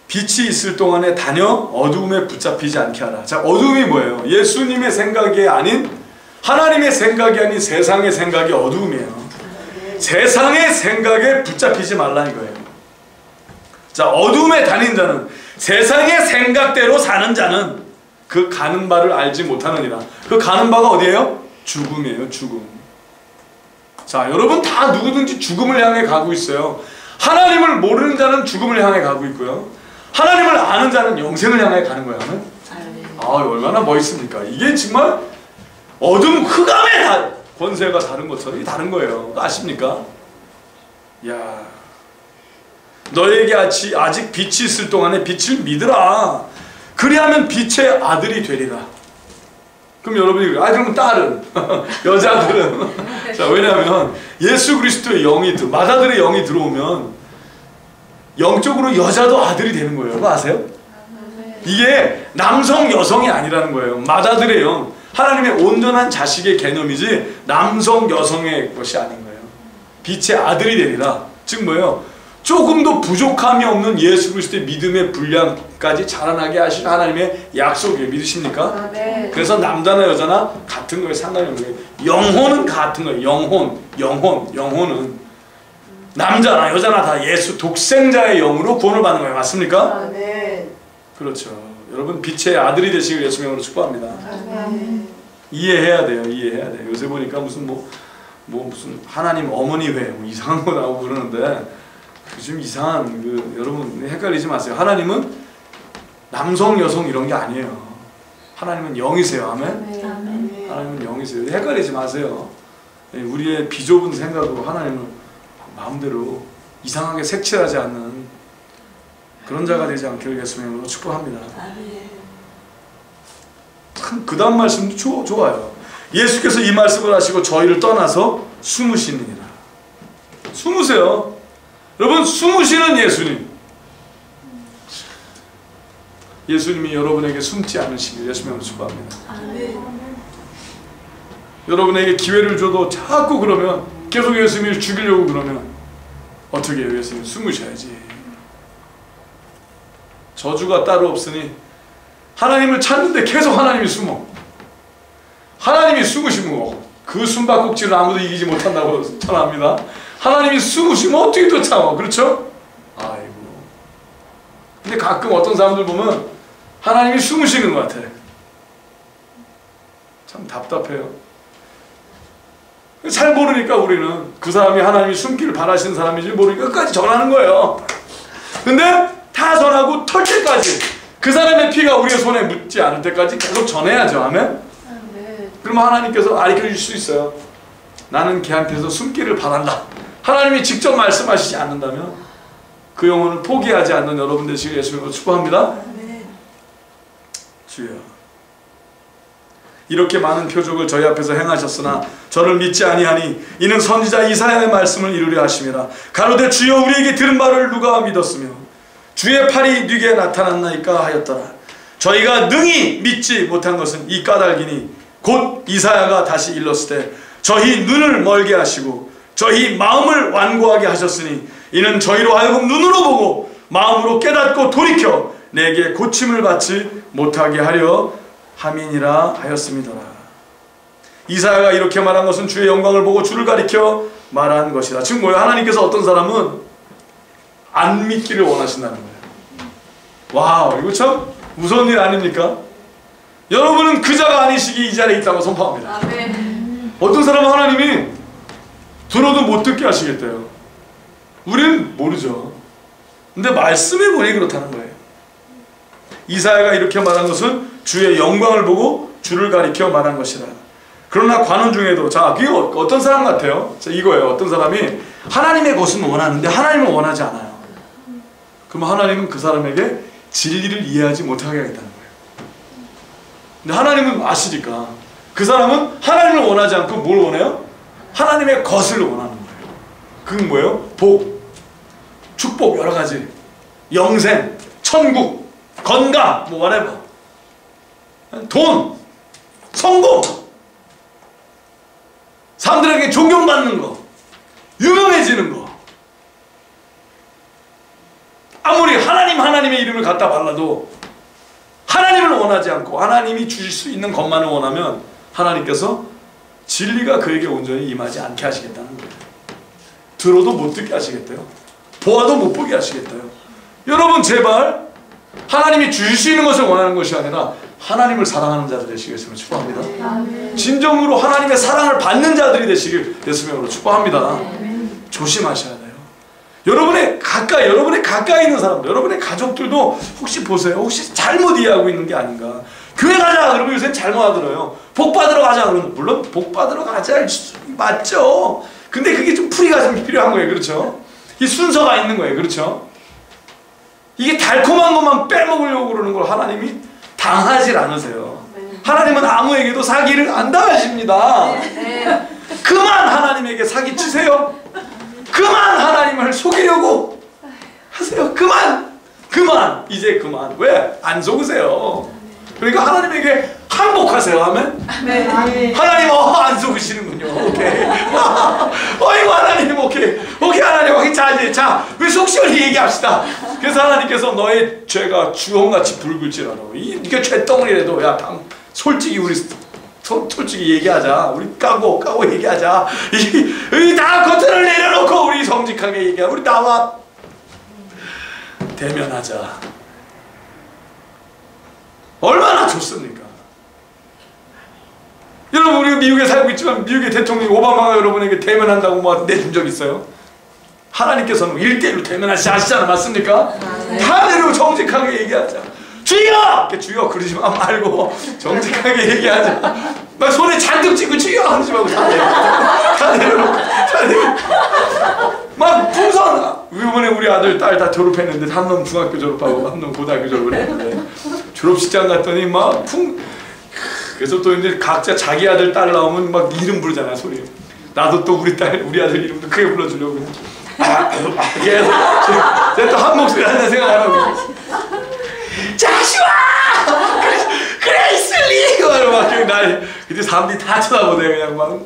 빛이 있을 동안에 다녀 어두움에 붙잡히지 않게 하라. 자, 어두움이 뭐예요? 예수님의 생각이 아닌 하나님의 생각이 아닌 세상의 생각이 어두움이에요. 세상의 생각에 붙잡히지 말라 이거예요. 자, 어두움에 다닌 자는 세상의 생각대로 사는 자는 그 가는 바를 알지 못하느니라. 그 가는 바가 어디예요? 죽음이에요. 죽음. 자, 여러분 다 누구든지 죽음을 향해 가고 있어요. 하나님을 모르는 자는 죽음을 향해 가고 있고요. 하나님을 아는 자는 영생을 향해 가는 거예요. 아, 얼마나 멋있습니까? 이게 정말 어둠 흑암의 권세가 다른 것처럼 다른 거예요. 아십니까? 야, 너에게 아직 빛이 있을 동안에 빛을 믿으라. 그리하면 빛의 아들이 되리라. 그럼 여러분이 그러면 딸은 여자들은 자, 왜냐하면 예수 그리스도의 영이 마다들의 영이 들어오면 영적으로 여자도 아들이 되는 거예요. 그거 아세요? 이게 남성 여성이 아니라는 거예요. 마다들의 영, 하나님의 온전한 자식의 개념이지 남성 여성의 것이 아닌 거예요. 빛의 아들이 되리라. 즉 뭐예요? 조금도 부족함이 없는 예수 그리스도의 믿음의 분량까지 자라나게 하신 하나님의 약속이에요. 믿으십니까? 네. 그래서 남자나 여자나 같은 거에 상관이 없는 거예요. 영혼은 같은 거예요. 영혼은 남자나 여자나 다 예수 독생자의 영으로 구원을 받는 거예요. 맞습니까? 네. 그렇죠. 여러분 빛의 아들이 되시길 예수님의 이름으로 축복합니다. 네. 이해해야 돼요. 이해해야 돼요. 요새 보니까 무슨 무슨 하나님 어머니 회 이상한 거 나오고 그러는데 좀 이상한 여러분 헷갈리지 마세요. 하나님은 남성 여성 이런 게 아니에요. 하나님은 영이세요. 아멘. 하나님은 영이세요. 헷갈리지 마세요. 우리의 비좁은 생각으로 하나님을 마음대로 이상하게 색칠하지 않는 그런 자가 되지 않기를 예수님으로 축복합니다. 참 그 다음 말씀도 좋아요. 예수께서 이 말씀을 하시고 저희를 떠나서 숨으시느니라. 숨으세요. 여러분, 숨으시는 예수님. 예수님이 여러분에게 숨지 않으시길 예수님으로 축복합니다. 여러분에게 기회를 줘도 자꾸 그러면 계속 예수님을 죽이려고 그러면 어떻게 해요? 예수님 숨으셔야지. 저주가 따로 없으니 하나님을 찾는데 계속 하나님이 숨어. 하나님이 숨으시면 그 숨바꼭질을 아무도 이기지 못한다고 전합니다. 하나님이 숨으시면 어떻게 또 참아. 그렇죠? 아이고. 근데 가끔 어떤 사람들 보면 하나님이 숨으시는 것 같아. 참 답답해요. 잘 모르니까 우리는 그 사람이 하나님이 숨기를 바라시는 사람인지 모르니까 끝까지 전하는 거예요. 근데 다 전하고 털 때까지 그 사람의 피가 우리의 손에 묻지 않을 때까지 계속 전해야죠. 아멘? 그러면 하나님께서 가르쳐 주실 수 있어요. 나는 걔한테서 숨기를 바란다. 하나님이 직접 말씀하시지 않는다면 그 영혼을 포기하지 않는 여러분 되시길 예수님으로 축복합니다. 주여, 이렇게 많은 표적을 저희 앞에서 행하셨으나 저를 믿지 아니하니 이는 선지자 이사야의 말씀을 이루려 하심이라. 가로되 주여 우리에게 들은 바를 누가 믿었으며 주의 팔이 네게 나타났나이까 하였더라. 저희가 능히 믿지 못한 것은 이 까닭이니 곧 이사야가 다시 일렀을 때 저희 눈을 멀게 하시고 저희 마음을 완고하게 하셨으니 이는 저희로 하여금 눈으로 보고 마음으로 깨닫고 돌이켜 내게 고침을 받지 못하게 하려 함이니라 하였습니다. 이사야가 이렇게 말한 것은 주의 영광을 보고 주를 가리켜 말한 것이다. 지금 뭐예요? 하나님께서 어떤 사람은 안 믿기를 원하신다는 거예요. 와우, 이거 참 무서운 일 아닙니까? 여러분은 그 자가 아니시기 이 자리에 있다고 선포합니다. 어떤 사람은 하나님이 들어도 못 듣게 하시겠대요. 우리는 모르죠. 근데 말씀해 보니 그렇다는 거예요. 이사야가 이렇게 말한 것은 주의 영광을 보고 주를 가리켜 말한 것이라. 그러나 관원 중에도, 자, 그게 어떤 사람 같아요? 자, 이거예요. 어떤 사람이 하나님의 것은 원하는데 하나님은 원하지 않아요. 그러면 하나님은 그 사람에게 진리를 이해하지 못하게 하겠다는 거예요. 근데 하나님은 아시니까 그 사람은 하나님을 원하지 않고 뭘 원해요? 하나님의 것을 원하는 거예요. 그건 뭐예요? 복, 축복, 여러 가지, 영생, 천국, 건강, 뭐 whatever, 돈, 성공, 사람들에게 존경받는 거, 유명해지는 거. 아무리 하나님의 이름을 갖다 발라도 하나님을 원하지 않고 하나님이 주실 수 있는 것만을 원하면 하나님께서 진리가 그에게 온전히 임하지 않게 하시겠다는 거예요. 들어도 못 듣게 하시겠대요. 보아도 못 보게 하시겠대요. 여러분 제발 하나님이 주실 수 있는 것을 원하는 것이 아니라 하나님을 사랑하는 자들 되시겠으면 축복합니다. 진정으로 하나님의 사랑을 받는 자들이 되시길 예수님으로 축복합니다. 조심하셔야 돼요. 여러분의 가까이 있는 사람들, 여러분의 가족들도 혹시 보세요. 혹시 잘못 이해하고 있는 게 아닌가. 교회 가자 그러면 요새 잘못 하더라고요. 복 받으러 가자 그러면 물론 복 받으러 가자 맞죠. 근데 그게 좀 풀이가 좀 필요한 거예요. 그렇죠? 이 순서가 있는 거예요. 그렇죠? 이게 달콤한 것만 빼먹으려고 그러는 걸 하나님이 당하지 않으세요. 하나님은 아무에게도 사기를 안 당하십니다. 그만 하나님에게 사기 치세요. 그만 하나님을 속이려고 하세요. 그만 이제 그만. 왜? 안 속으세요. 그러니까 하나님에게 항복하세요. 아멘? 하나님 안 속으시는군요. 오케이. 어이구 하나님 오케이 하나님 오케이. 자 우리 속 시원히 얘기합시다. 그래서 하나님께서 너의 죄가 주홍같이 붉을지라도 이게 죄덩어리라도 야 솔직히 우리 솔직히 얘기하자. 우리 까고 얘기하자. 이 다 겉을 내려놓고 우리 정직하게 얘기하자. 우리 나와 대면하자. 얼마나 좋습니까? 여러분 우리가 미국에 살고 있지만 미국의 대통령 오바마가 여러분에게 대면한다고 뭐 내준 적 있어요? 하나님께서는 1대1로 대면하시잖아. 맞습니까? 다 내려놓고 정직하게 얘기하자. 주여! 주여 그러지만 말고 정직하게 얘기하자. 막 손에 잔뜩 쥐고 주여 하지 말고 다 내려놓고 막 풍선. 이번에 우리 아들 딸 다 졸업했는데 한 놈 중학교 졸업하고 한 놈 고등학교 졸업을 했는데 졸업식장 갔더니 막 그래서 또 이제 각자 자기 아들 딸 나오면 막 이름 부르잖아. 소리. 나도 또 우리 아들 이름도 크게 불러주려고 계속 제가 또 한 목소리 한다 생각 안 하고 자시와 그레이슬리 막 날 그때 사람들이 다 쳐다보네. 그냥 막.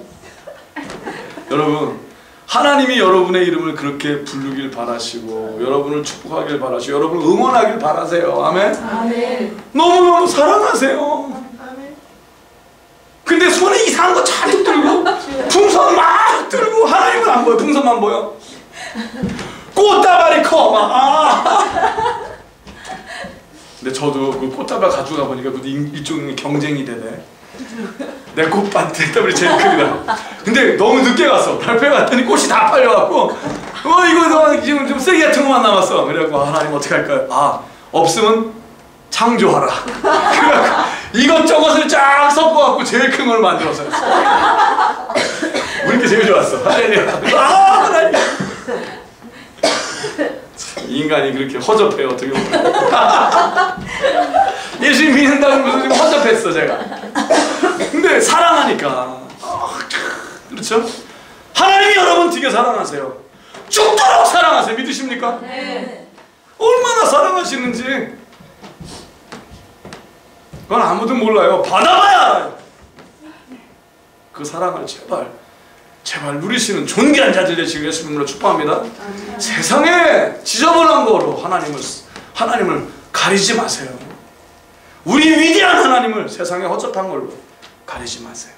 여러분 하나님이 여러분의 이름을 그렇게 부르길 바라시고 여러분을 축복하길 바라시고 여러분을 응원하길 바라세요. 아멘. 너무너무 사랑하세요. 근데 손에 이상한 거 잔뜩 들고 풍선 막 들고 하나님은 안 보여. 풍선만 보여. 꽃다발이 커 막. 근데 저도 그 꽃다발 가져가 보니까 일종의 경쟁이 되네. 내 꽃밭 때문에 제일 크다. 근데 너무 늦게 갔어. 발표회 갔더니 꽃이 다 팔려갖고 이거 지금 좀 쓰레기 같은 것만 남았어. 그래갖고 하나님 어떻게 할까요? 아, 없으면 창조하라. 그래갖고 이것저것을 쫙 섞어갖고 제일 큰 걸 만들었어요. 우리께 제일 좋았어. 하나님. 인간이 그렇게 허접해요, 어떻게 보면. 예수 믿는다고 무슨 좀 허접했어, 제가. 근데 사랑하니까. 그렇죠? 하나님이 여러분 되게 사랑하세요. 죽도록 사랑하세요. 믿으십니까? 네. 얼마나 사랑하시는지 그건 아무도 몰라요. 받아봐야 알아요. 그 사랑을 제발 누리시는 존귀한 자들 되시길 예수님으로 축복합니다. 세상에 지저분한 거로 하나님을 가리지 마세요. 우리 위대한 하나님을 세상에 허접한 걸로 가리지 마세요.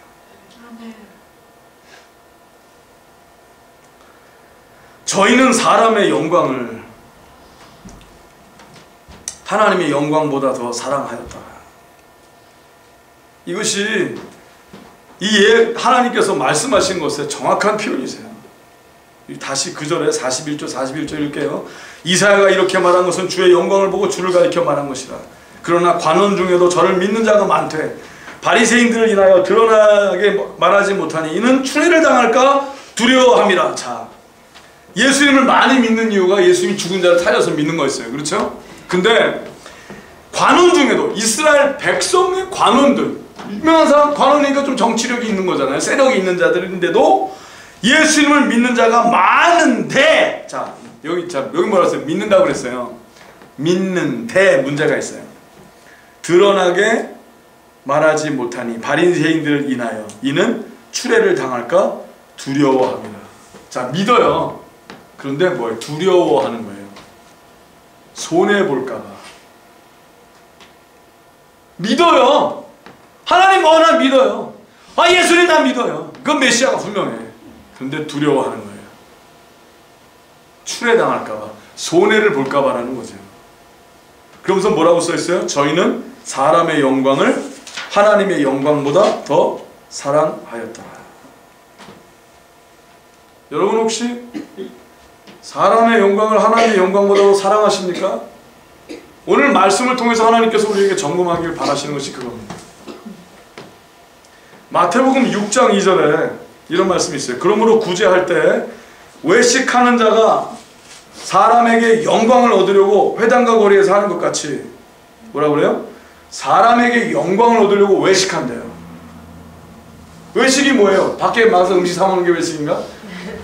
저희는 사람의 영광을 하나님의 영광보다 더 사랑하였다. 이것이 하나님께서 말씀하신 것의 정확한 표현이세요. 다시 그 절에 41절 읽게요. 이사야가 이렇게 말한 것은 주의 영광을 보고 주를 가리켜 말한 것이라. 그러나 관원 중에도 저를 믿는 자가 많되 바리새인들을 인하여 드러나게 말하지 못하니 이는 추례를 당할까 두려워함이라. 자, 예수님을 많이 믿는 이유가 예수님이 죽은 자를 살려서 믿는 거였어요. 그렇죠? 근데 관원 중에도 이스라엘 백성의 관원들, 유명한 사람 관원이니까 좀 정치력이 있는 거잖아요. 세력이 있는 자들인데도 예수님을 믿는 자가 많은데, 자 여기 뭐라 했어요? 믿는다고 그랬어요. 믿는데 문제가 있어요. 드러나게 말하지 못하니 바리새인들을 인하여 이는 추례를 당할까 두려워합니다. 자, 믿어요. 그런데 뭐예요? 두려워하는 거예요. 손해볼까봐. 믿어요. 하나님 나 믿어요. 아, 예수님 나 믿어요. 그건 메시아가 분명해. 그런데 두려워하는 거예요. 추례당할까봐, 손해를 볼까봐라는 거죠. 그러면서 뭐라고 써있어요? 저희는 사람의 영광을 하나님의 영광보다 더 사랑하였다. 여러분 혹시 사람의 영광을 하나님의 영광보다 더 사랑하십니까? 오늘 말씀을 통해서 하나님께서 우리에게 점검하길 바라시는 것이 그겁니다. 마태복음 6장 2절에 이런 말씀이 있어요. 그러므로 구제할 때 외식하는 자가 사람에게 영광을 얻으려고 회당과 거리에서 하는 것 같이, 뭐라 그래요? 사람에게 영광을 얻으려고 외식한대요. 외식이 뭐예요? 밖에 나가서 음식 사 먹는 게 외식인가?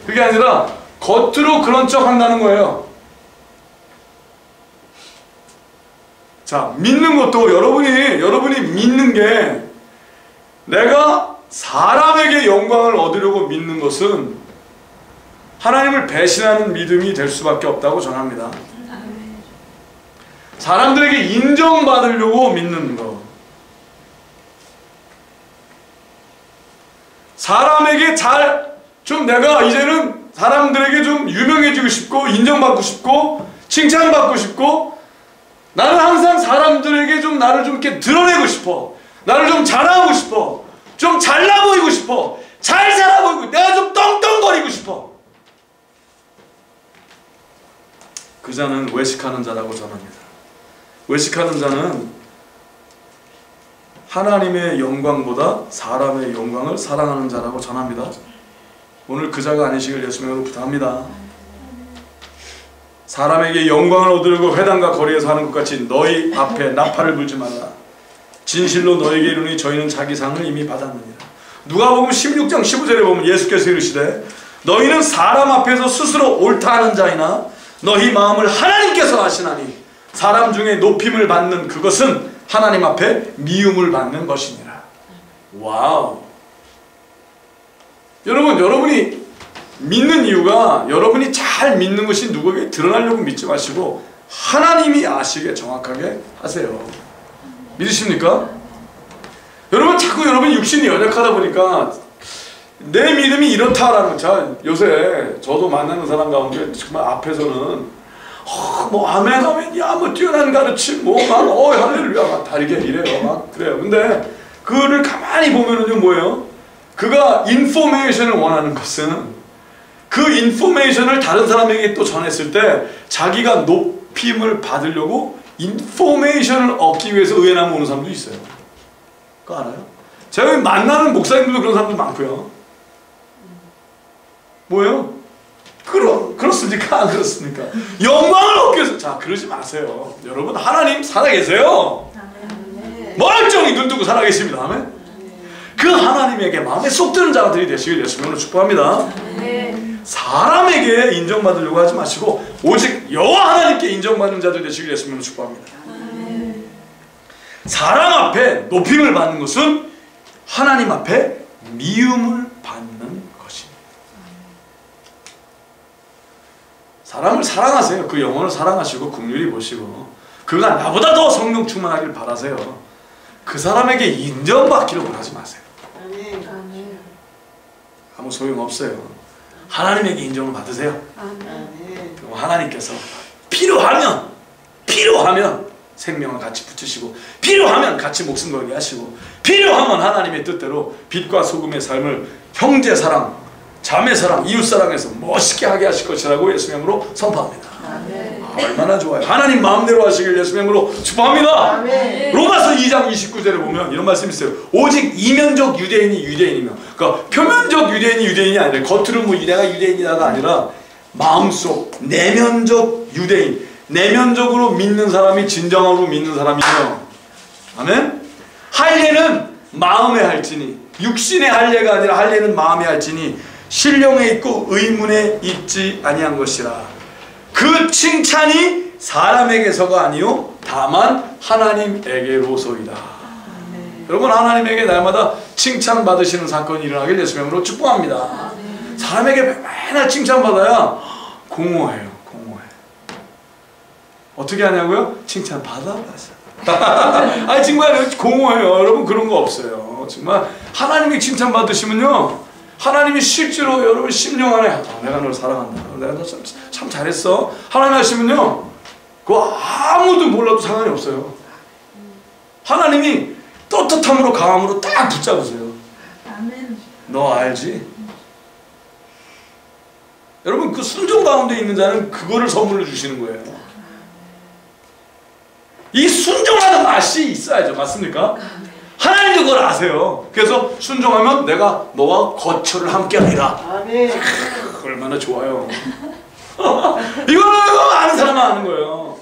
그게 아니라 겉으로 그런 척 한다는 거예요. 자, 믿는 것도 여러분이 믿는 게, 내가 사람에게 영광을 얻으려고 믿는 것은 하나님을 배신하는 믿음이 될 수밖에 없다고 전합니다. 사람들에게 인정받으려고 믿는 것, 사람에게 내가 이제는 사람들에게 좀 유명해지고 싶고 인정받고 싶고 칭찬받고 싶고, 나는 항상 사람들에게 나를 좀 이렇게 드러내고 싶어. 나를 좀 자랑하고 싶어. 좀 잘나 보이고 싶어. 잘 살아 보이고, 내가 좀 떵떵거리고 싶어. 그 자는 외식하는 자라고 전합니다. 외식하는 자는 하나님의 영광보다 사람의 영광을 사랑하는 자라고 전합니다. 오늘 그 자가 아니시길 예수님으로 부탁합니다. 사람에게 영광을 얻으려고 회당과 거리에서 하는 것 같이 너희 앞에 나팔을 불지 말라. 진실로 너에게 이르노니 저희는 자기 상을 이미 받았느니라. 누가복음 16장 15절에 보면 예수께서 이르시되 너희는 사람 앞에서 스스로 옳다 하는 자이나 너희 마음을 하나님께서 아시나니 사람 중에 높임을 받는 그것은 하나님 앞에 미움을 받는 것이니라. 와우. 여러분이 믿는 이유가, 여러분이 잘 믿는 것이 누구에게 드러나려고 믿지 마시고 하나님이 아시게 정확하게 하세요. 믿으십니까? 여러분, 자꾸 여러분이 육신이 연약하다 보니까 내 믿음이 이렇다라는, 요새 저도 만나는 사람 가운데 정말 앞에서는 뭐 아멘, 야 뭐 뛰어난 가르침, 뭐 막 할렐루야 막 다 이래요. 막 그래요. 근데 그를 가만히 보면은요 뭐예요? 그가 인포메이션을 원하는 것은 그 인포메이션을 다른 사람에게 또 전했을 때 자기가 높임을 받으려고 인포메이션을 얻기 위해서 의회나무 오는 사람도 있어요. 그거 알아요? 제가 만나는 목사님들도 그런 사람들 많고요. 뭐예요? 그렇습니까? 안 그렇습니까? 영광을 얻기 위해서. 자, 그러지 마세요. 여러분, 하나님 살아계세요. 멀쩡히 눈 뜨고 살아계십니다. 아멘? 그 하나님에게 마음에 쏙 드는 자들이 되시길 예수님으로 축복합니다. 사람에게 인정받으려고 하지 마시고 오직 여호와 하나님께 인정받는 자들 되시길 예수님으로 축복합니다. 사람 앞에 높임을 받는 것은 하나님 앞에 미움을 받는 것입니다. 사람을 사랑하세요. 그 영혼을 사랑하시고 긍휼히 보시고 그가 나보다 더 성령 충만하길 바라세요. 그 사람에게 인정받기를 원하지 마세요. 아무 소용없어요. 하나님에게 인정을 받으세요. 그럼 하나님께서 필요하면 생명을 같이 붙이시고 필요하면 같이 목숨 걸게 하시고 필요하면 하나님의 뜻대로 빛과 소금의 삶을 형제 사랑, 자매 사랑, 이웃 사랑에서 멋있게 하게 하실 것이라고 예수님으로 선포합니다. 얼마나 좋아요. 하나님 마음대로 하시길 예수님으로 축복합니다. 로마서 2장 29절에 보면 이런 말씀이 있어요. 오직 이면적 유대인이 유대인이며, 그러니까 표면적 유대인이 유대인이 아니라 겉으로 뭐 내가 유대인이다가 아니라 마음속 내면적 유대인, 내면적으로 믿는 사람이 진정으로 믿는 사람이며, 아멘. 할례는 마음의 할지니, 육신의 할례가 아니라 할례는 마음의 할지니 신령에 있고 의문에 있지 아니한 것이라. 그 칭찬이 사람에게서가 아니요 다만 하나님에게로소이다. 여러분, 하나님에게 날마다 칭찬받으시는 사건이 일어나길 예수님으로 축복합니다. 사람에게 맨날 칭찬받아야 공허해요. 공허해. 어떻게 하냐고요? 칭찬 받아봤어요. 아니 정말 공허해요. 여러분, 그런 거 없어요. 정말 하나님이 칭찬받으시면요, 하나님이 실제로 여러분 심령 안에 내가 널 사랑한다, 내가 너 참 잘했어, 하나님 하시면요 그거 아무도 몰라도 상관이 없어요. 하나님이 떳떳함으로 강함으로 딱 붙잡으세요. 너 알지? 여러분, 그 순종 가운데 있는 자는 그거를 선물로 주시는 거예요. 이 순종하는 맛이 있어야죠. 맞습니까? 하나님도 그걸 아세요. 그래서 순종하면 내가 너와 거처를 함께 하리라. 얼마나 좋아요. 이거는 아는 사람만 아는 거예요.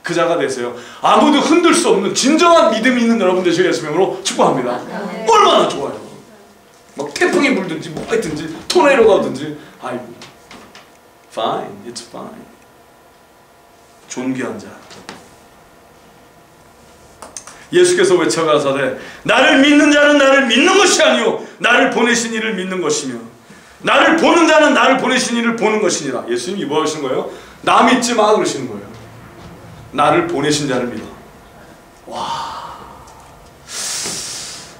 그 자가 되세요. 아무도 흔들 수 없는 진정한 믿음이 있는 여러분 되시길 예수님으로 축복합니다. 얼마나 좋아요. 막 태풍이 불든지 뭐가 있든지 토네이도가 오든지, 아이고, fine, it's fine. 존귀한 자. 예수께서 외쳐가사대 나를 믿는 자는 나를 믿는 것이 아니요 나를 보내신 이를 믿는 것이며 나를 보는 자는 나를 보내신 이를 보는 것이니라. 예수님이 뭐 하시는 거예요? 나 믿지 마 그러시는 거예요. 나를 보내신 자를 믿어. 와,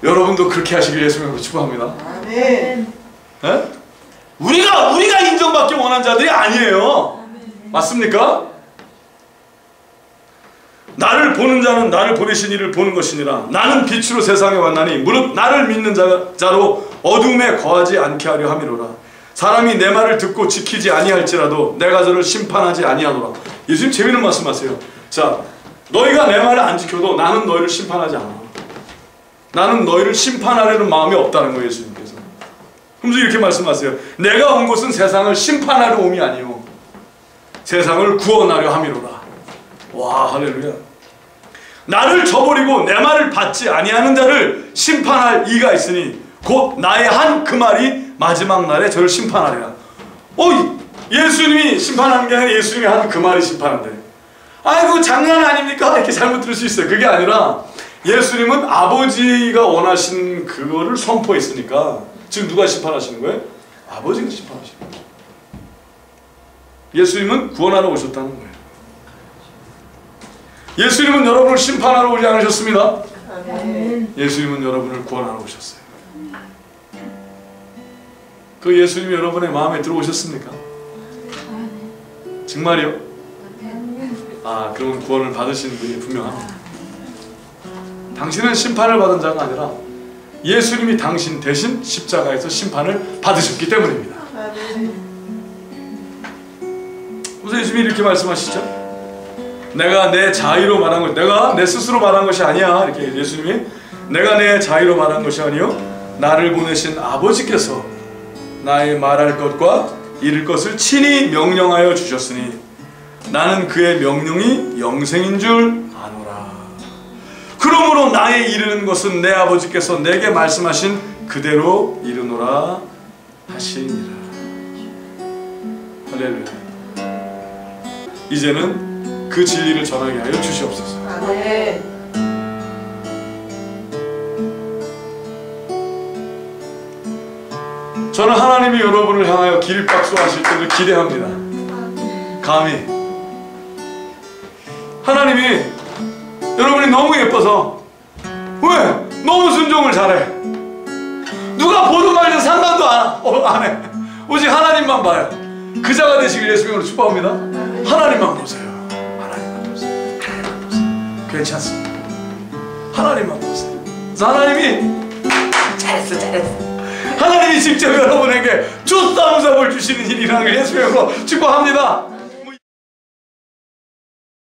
여러분도 그렇게 하시길 예수님으로 축복합니다. 아멘. 네? 우리가 인정받기 원한 자들이 아니에요. 맞습니까? 나를 보는 자는 나를 보내신 이를 보는 것이니라. 나는 빛으로 세상에 왔나니 무릇 나를 믿는 자로 어둠에 거하지 않게 하려 함이로라. 사람이 내 말을 듣고 지키지 아니할지라도 내가 저를 심판하지 아니하노라. 예수님 재미있는 말씀하세요. 자, 너희가 내 말을 안 지켜도 나는 너희를 심판하지 않아. 나는 너희를 심판하려는 마음이 없다는 거예요. 예수님께서. 그러면서 이렇게 말씀하세요. 내가 온 것은 세상을 심판하려 옴이 아니요 세상을 구원하려 함이로라. 와, 할렐루야. 나를 저버리고 내 말을 받지 아니하는 자를 심판할 이가 있으니 곧 나의 한 그 말이 마지막 날에 저를 심판하리라. 예수님이 심판하는 게 아니라 예수님이 한 그 말이 심판한대. 아이고, 장난 아닙니까? 이렇게 잘못 들을 수 있어요. 그게 아니라 예수님은 아버지가 원하신 그거를 선포했으니까 지금 누가 심판하시는 거예요? 아버지가 심판하시는 거예요. 예수님은 구원하러 오셨다는 거예요. 예수님은 여러분을 심판하러 오지 않으셨습니다. 예수님은 여러분을 구원하러 오셨어요. 그 예수님이 여러분의 마음에 들어오셨습니까? 정말이요? 아, 그러면 구원을 받으시는 분이 분명합니다. 당신은 심판을 받은 자가 아니라 예수님이 당신 대신 십자가에서 심판을 받으셨기 때문입니다. 그래서 예수님이 이렇게 말씀하시죠. 내가 내 자의로 말한 것, 내가 내 스스로 말한 것이 아니야. 이렇게 예수님이 내가 내 자의로 말한 것이 아니요 나를 보내신 아버지께서 나의 말할 것과 이룰 것을 친히 명령하여 주셨으니 나는 그의 명령이 영생인 줄 아노라. 그러므로 나의 이르는 것은 내 아버지께서 내게 말씀하신 그대로 이르노라 하시니라. 할렐루야. 이제는 그 진리를 전하게 하여 주시옵소서. 아멘. 저는 하나님이 여러분을 향하여 기립박수하실 때를 기대합니다. 감히 하나님이 여러분이 너무 예뻐서 왜? 너무 순종을 잘해. 누가 보든 말든 상관도 안 해. 오직 하나님만 봐요. 그 자가 되시길 예수님으로 축복합니다. 하나님만 보세요. 하나님만 보세요. 하나님만 보세요. 괜찮습니다. 하나님만 보세요. 그래서 하나님이 잘했어. 하나님이 직접 여러분에게 주사무사를 주시는 일이라는 걸 예수님으로 축복합니다.